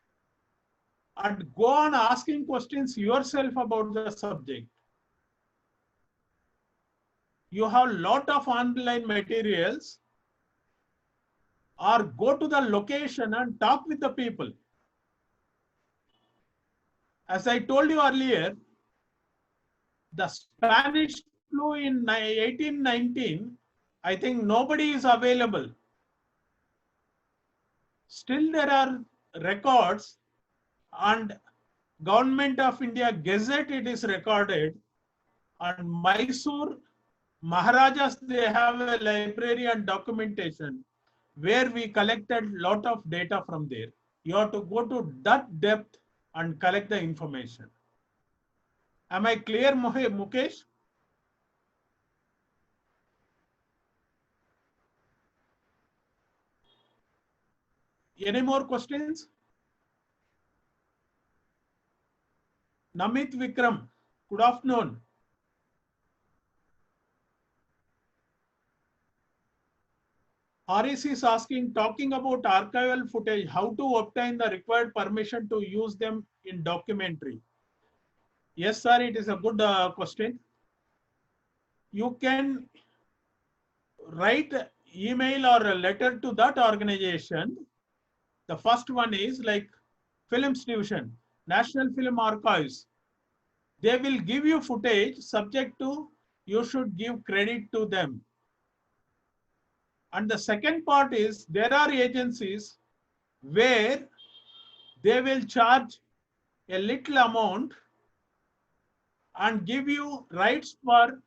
and go on asking questions yourself about the subject. You have a lot of online materials, or go to the location and talk with the people. As I told you earlier, the Spanish flu in 1819, I think nobody is available. Still there are records, and Government of India Gazette it is recorded, and Mysore Maharajas, they have a library and documentation where we collected lot of data from there. You have to go to that depth and collect the information. Am I clear, Mukesh? Any more questions? Namit Vikram, good afternoon. REC is asking, talking about archival footage, how to obtain the required permission to use them in documentary? Yes, sir, it is a good question. You can write email or a letter to that organization. The first one is like Films Division, National Film Archives. They will give you footage subject to you should give credit to them. And the second part is there are agencies where they will charge a little amount and give you rights for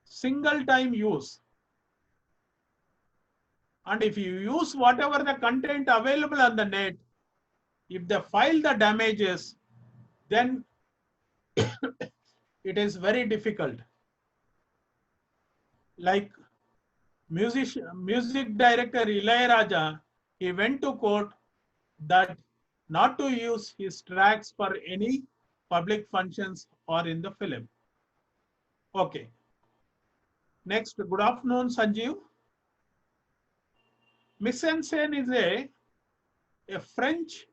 single time use. And if you use whatever the content available on the net, if they file the damages, then it is very difficult. Like music director Ilayaraja, he went to court that not to use his tracks for any public functions or in the film. Okay. Next, good afternoon, Sanjeev. Mise en scène is a French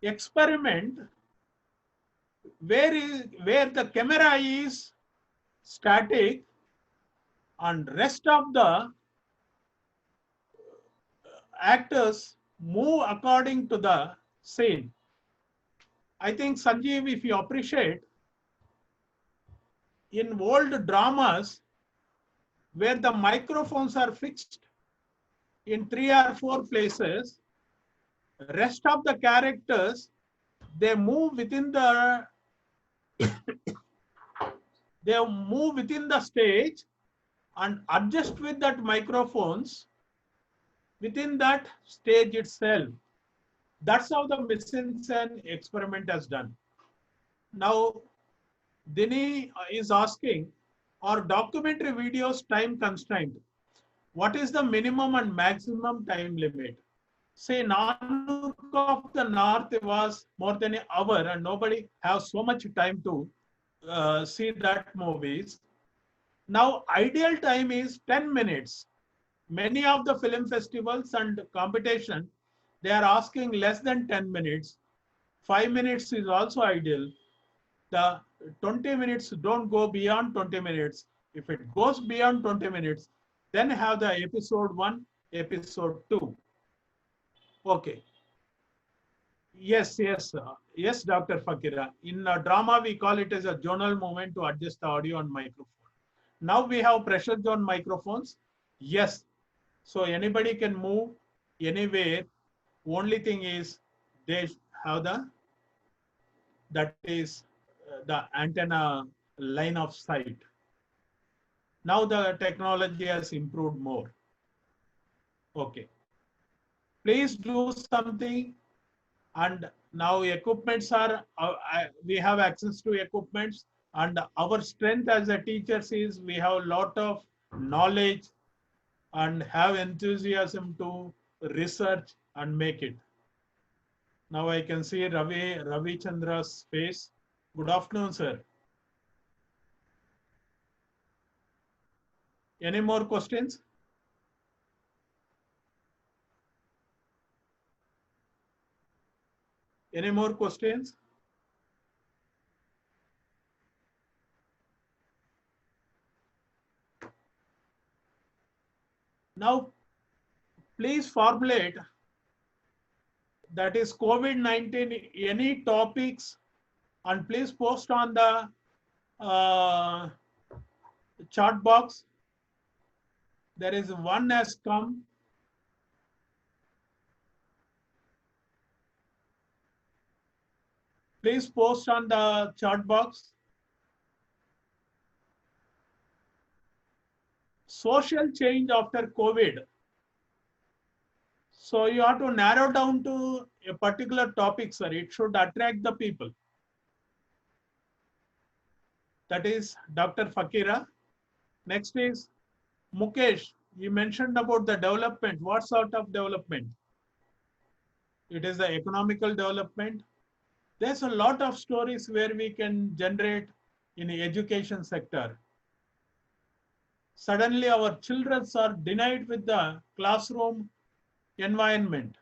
experiment where the camera is static and rest of the actors move according to the scene. I think, Sanjeev, if you appreciate, in old dramas where the microphones are fixed in 3 or 4 places, rest of the characters, they move within the stage and adjust with that microphones within that stage itself. That's how the mise en scène experiment has done. Now, Dini is asking, are documentary videos time constrained? What is the minimum and maximum time limit? Say, Nanook of the North was more than an hour and nobody has so much time to see that movies. Now, ideal time is 10 minutes. Many of the film festivals and competition, they are asking less than 10 minutes. 5 minutes is also ideal. The 20 minutes don't go beyond 20 minutes. If it goes beyond 20 minutes, then have the episode 1, episode 2. Okay. Yes, Dr. Fakira. In drama, we call it as a zonal movement to adjust the audio and microphone. Now we have pressure zone microphones. Yes. So anybody can move anywhere. Only thing is they have that is the antenna line of sight. Now the technology has improved more. Okay. Please do something. And now equipments are, we have access to equipments, and our strength as a teachers is we have a lot of knowledge and have enthusiasm to research and make it. Now I can see Ravi Chandra's face. Good afternoon, sir. Any more questions? Any more questions? Now, please formulate, that is COVID-19, any topics, and please post on the chat box. There is one has come. Please post on the chat box. Social change after COVID. So you have to narrow down to a particular topic, sir. It should attract the people. That is Dr. Fakira. Next is Mukesh. You mentioned about the development. What sort of development? It is the economical development. There's a lot of stories where we can generate in the education sector. Suddenly our children are denied with the classroom environment.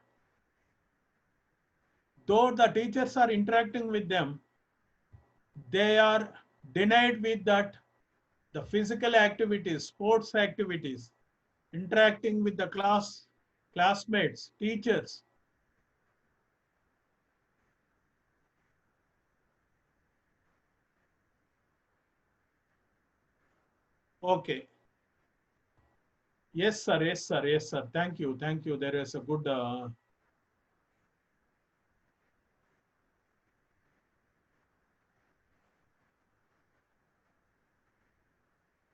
Though the teachers are interacting with them, they are denied with that, the physical activities, sports activities, interacting with the classmates, teachers. Okay. Yes, sir. Yes, sir. Yes, sir. Thank you. Thank you. There is a good.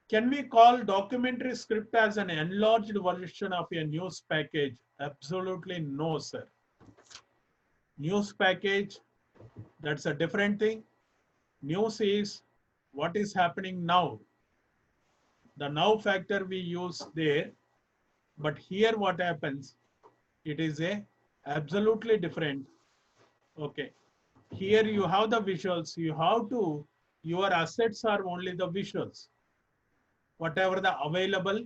Can we call documentary script as an enlarged version of a news package? Absolutely no, sir. News package, that's a different thing. News is what is happening now. The now factor we use there, but here what happens, it is a absolutely different. Okay, here you have the visuals, you have to, your assets are only the visuals, whatever the available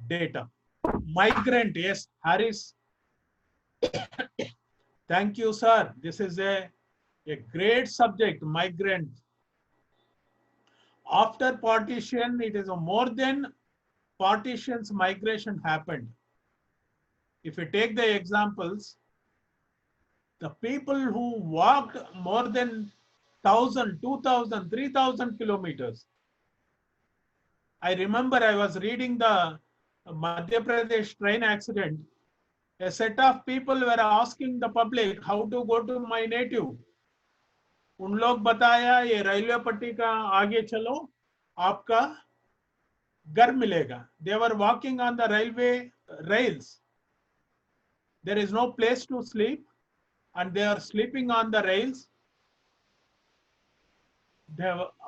data. Migrant, yes, Harris. Thank you, sir. This is a great subject, migrant. After partition, it is a more than partitions, migration happened. If you take the examples, the people who walked more than 1,000, 2,000, 3,000 kilometers. I remember I was reading the Madhya Pradesh train accident. A set of people were asking the public how to go to my native. उन लोग बताया ये railway पट्टी का आगे चलो आपका घर मिलेगा. They were walking on the railway rails. There is no place to sleep and they are sleeping on the rails.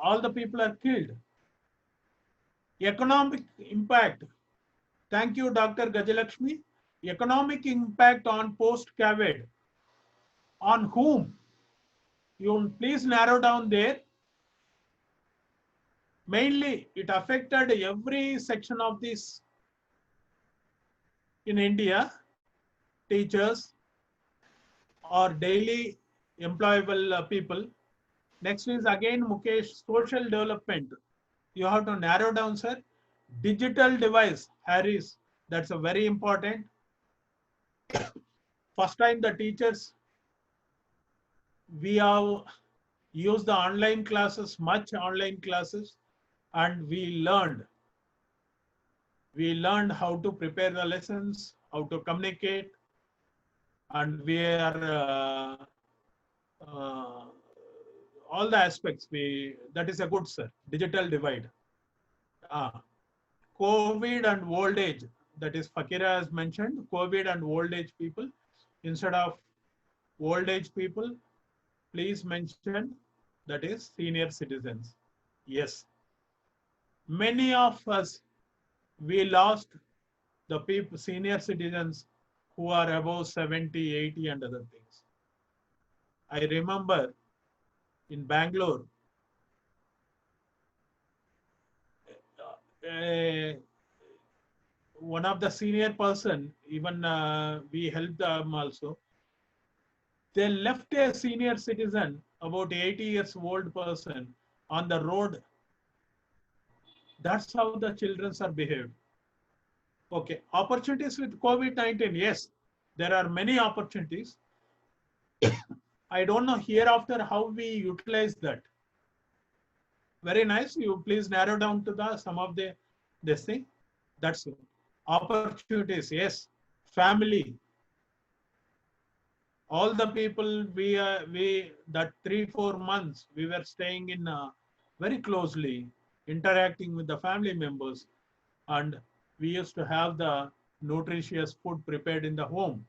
All the people are killed. Economic impact. Thank you, Dr. Gajalakshmi. Economic impact on post-COVID. On whom? You please narrow down there. Mainly, it affected every section of this in India. Teachers or daily employable people. Next is again Mukesh, social development. You have to narrow down, sir. Digital device, Harris, that's a very important. First time the teachers, we have used the online classes, much online classes, and we learned how to prepare the lessons, how to communicate, and we are all the aspects. That is a good, sir. Digital divide. COVID and old age. That is Fakira has mentioned. COVID and old age people. Instead of old age people, please mention that is senior citizens. Yes. Many of us, we lost the people, senior citizens who are above 70, 80 and other things. I remember in Bangalore, one of the senior person, even we helped them also. They left a senior citizen, about 80 years old person, on the road. That's how the children are behaved. Okay, opportunities with COVID-19. Yes, there are many opportunities. I don't know hereafter how we utilize that. Very nice. You please narrow down to the some of the this thing. That's it. Opportunities. Yes, family. All the people we that 3-4 months we were staying in very closely, interacting with the family members, and we used to have the nutritious food prepared in the home.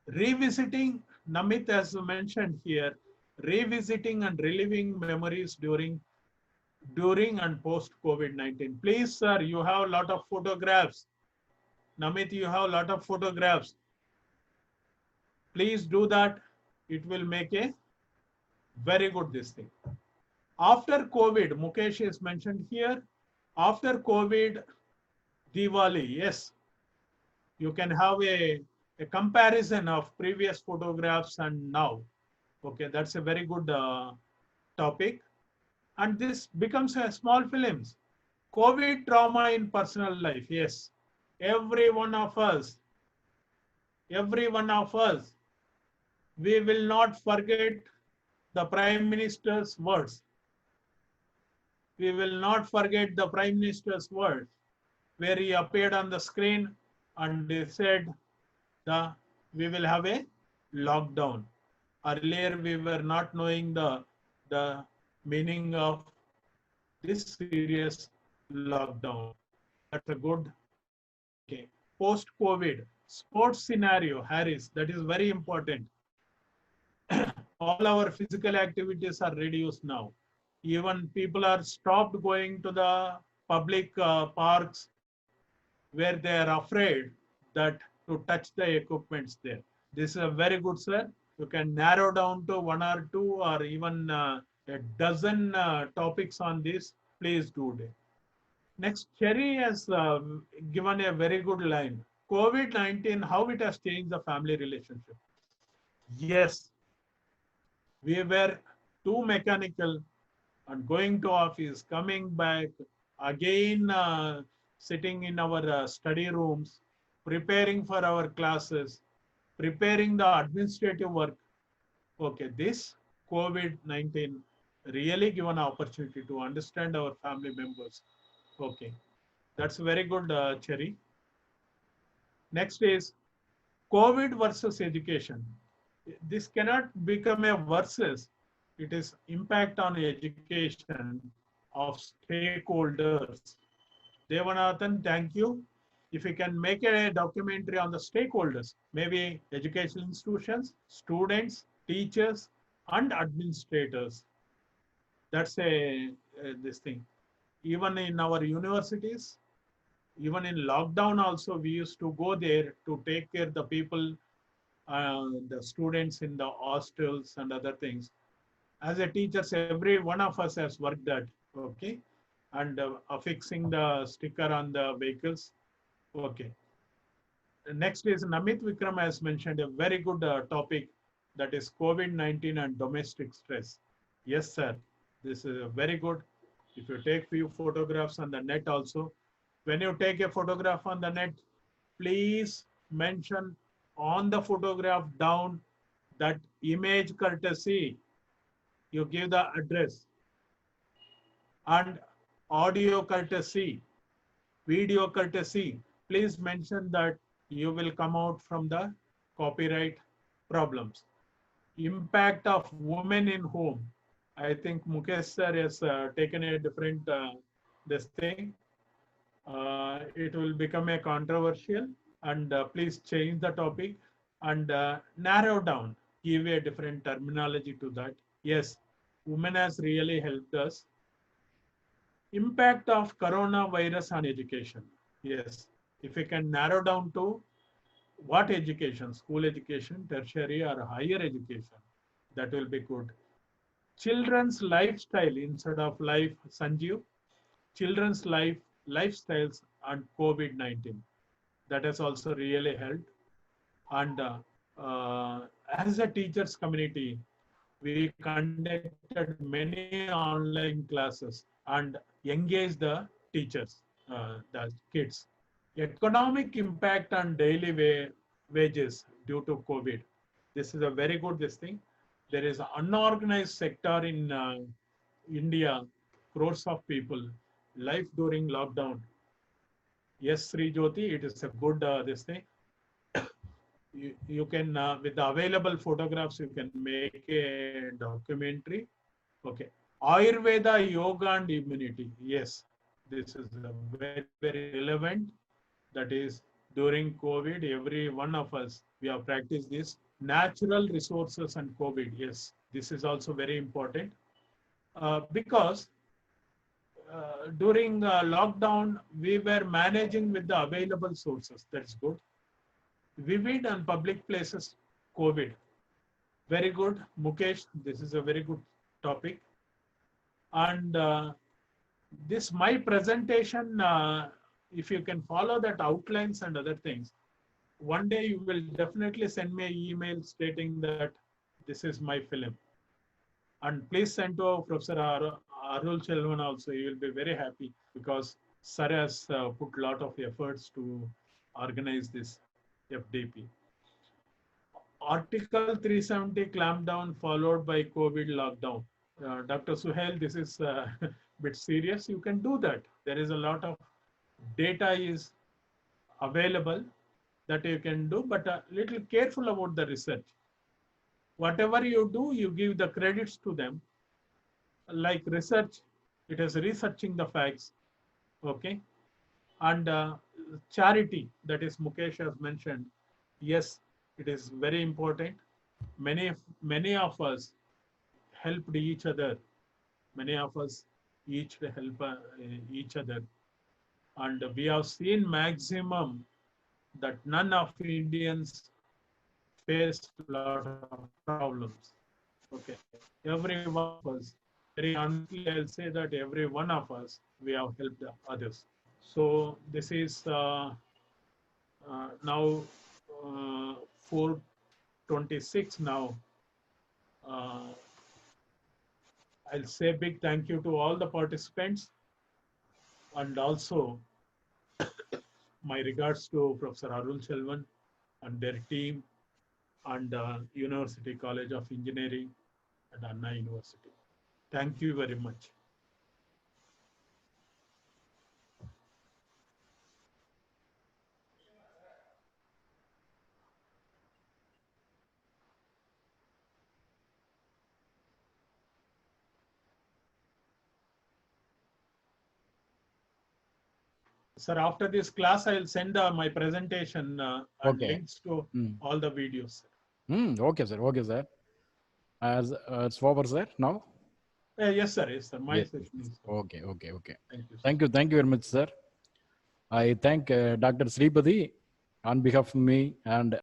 Revisiting, Namit has mentioned here, revisiting and reliving memories during and post COVID-19. Please, sir, you have a lot of photographs. Namit, you have a lot of photographs. Please do that. It will make a very good this thing. After COVID, Mukesh is mentioned here. After COVID, Diwali, yes. You can have a comparison of previous photographs and now. Okay, that's a very good topic. And this becomes a small films. COVID trauma in personal life, yes. Every one of us, we will not forget the Prime Minister's words. We will not forget the Prime Minister's words, where he appeared on the screen and he said we will have a lockdown. Earlier, we were not knowing the meaning of this serious lockdown. That's a good. Okay. Post-COVID, sports scenario, Harris, that is very important. All our physical activities are reduced now. Even people are stopped going to the public parks where they are afraid that to touch the equipments there. This is a very good, sir. You can narrow down to one or two or even a dozen topics on this. Please do it. Next, Cherry has given a very good line. COVID-19, how it has changed the family relationship. Yes, we were too mechanical and going to office, coming back, again sitting in our study rooms, preparing for our classes, preparing the administrative work. Okay, this COVID-19 really given an opportunity to understand our family members. Okay, that's very good, Cherry. Next is COVID versus education. This cannot become a versus. It is impact on education of stakeholders. Devanathan, thank you. If you can make a documentary on the stakeholders, maybe educational institutions, students, teachers, and administrators. That's this thing. Even in our universities, even in lockdown also, we used to go there to take care of the people, the students in the hostels and other things. As a teacher, every one of us has worked that, okay? And affixing the sticker on the vehicles, okay. Next is Namit Vikram has mentioned a very good topic, that is COVID-19 and domestic stress. Yes, sir, this is very good. If you take few photographs on the net also, when you take a photograph on the net, please mention on the photograph down that image courtesy. You give the address, and audio courtesy, video courtesy. Please mention that you will come out from the copyright problems. Impact of women in home. I think Mukesh sir has taken a different this thing. It will become a controversial, and please change the topic and narrow down, give a different terminology to that. Yes, women has really helped us. Impact of coronavirus on education. Yes, if we can narrow down to what education, school education, tertiary or higher education, that will be good. Children's lifestyle instead of life, Sanjeev. Children's lifestyles and COVID-19. That has also really helped. And as a teachers community, we conducted many online classes and engaged the teachers, the kids. Economic impact on daily wages due to COVID. This is a very good thing. There is an unorganized sector in India, crores of people, life during lockdown. Yes, Sri Jyoti, it is a good this thing. You can, with the available photographs, you can make a documentary. Okay. Ayurveda, yoga and immunity. Yes, this is very, very relevant. That is, during COVID, every one of us, we have practiced this. Natural resources and COVID. Yes, this is also very important. Because during lockdown, we were managing with the available sources. That's good. Vivid and public places, COVID. Very good. Mukesh, this is a very good topic. And this, my presentation, if you can follow that outlines and other things, one day you will definitely send me an email stating that this is my film. And please send to Professor Arul Chelvan also. He will be very happy because Sir has put a lot of efforts to organize this FDP. Article 370 clampdown followed by COVID lockdown. Dr. Suhail, this is a bit serious. You can do that. There is a lot of data is available that you can do, but a little careful about the research. Whatever you do, you give the credits to them. Like research, it is researching the facts, okay? And charity, that is Mukesh has mentioned. Yes, it is very important. Many of us helped each other. Many of us each help each other And we have seen maximum that none of Indians faced a lot of problems. Okay, every one of us, very honestly, I'll say that every one of us, we have helped others. So this is now 4:26 now. I'll say big thank you to all the participants, and also my regards to Professor Arul Selvan and their team, and University College of Engineering and Anna University. Thank you very much. Sir, after this class, I'll send my presentation and Okay. links to all the videos. Okay, sir. Okay, sir. As it's over, sir, now? Yes, sir. Yes, sir. My Yes. session is. Okay, okay, okay. Thank you. Sir. Thank you very much, sir. I thank Dr. Sripati on behalf of me and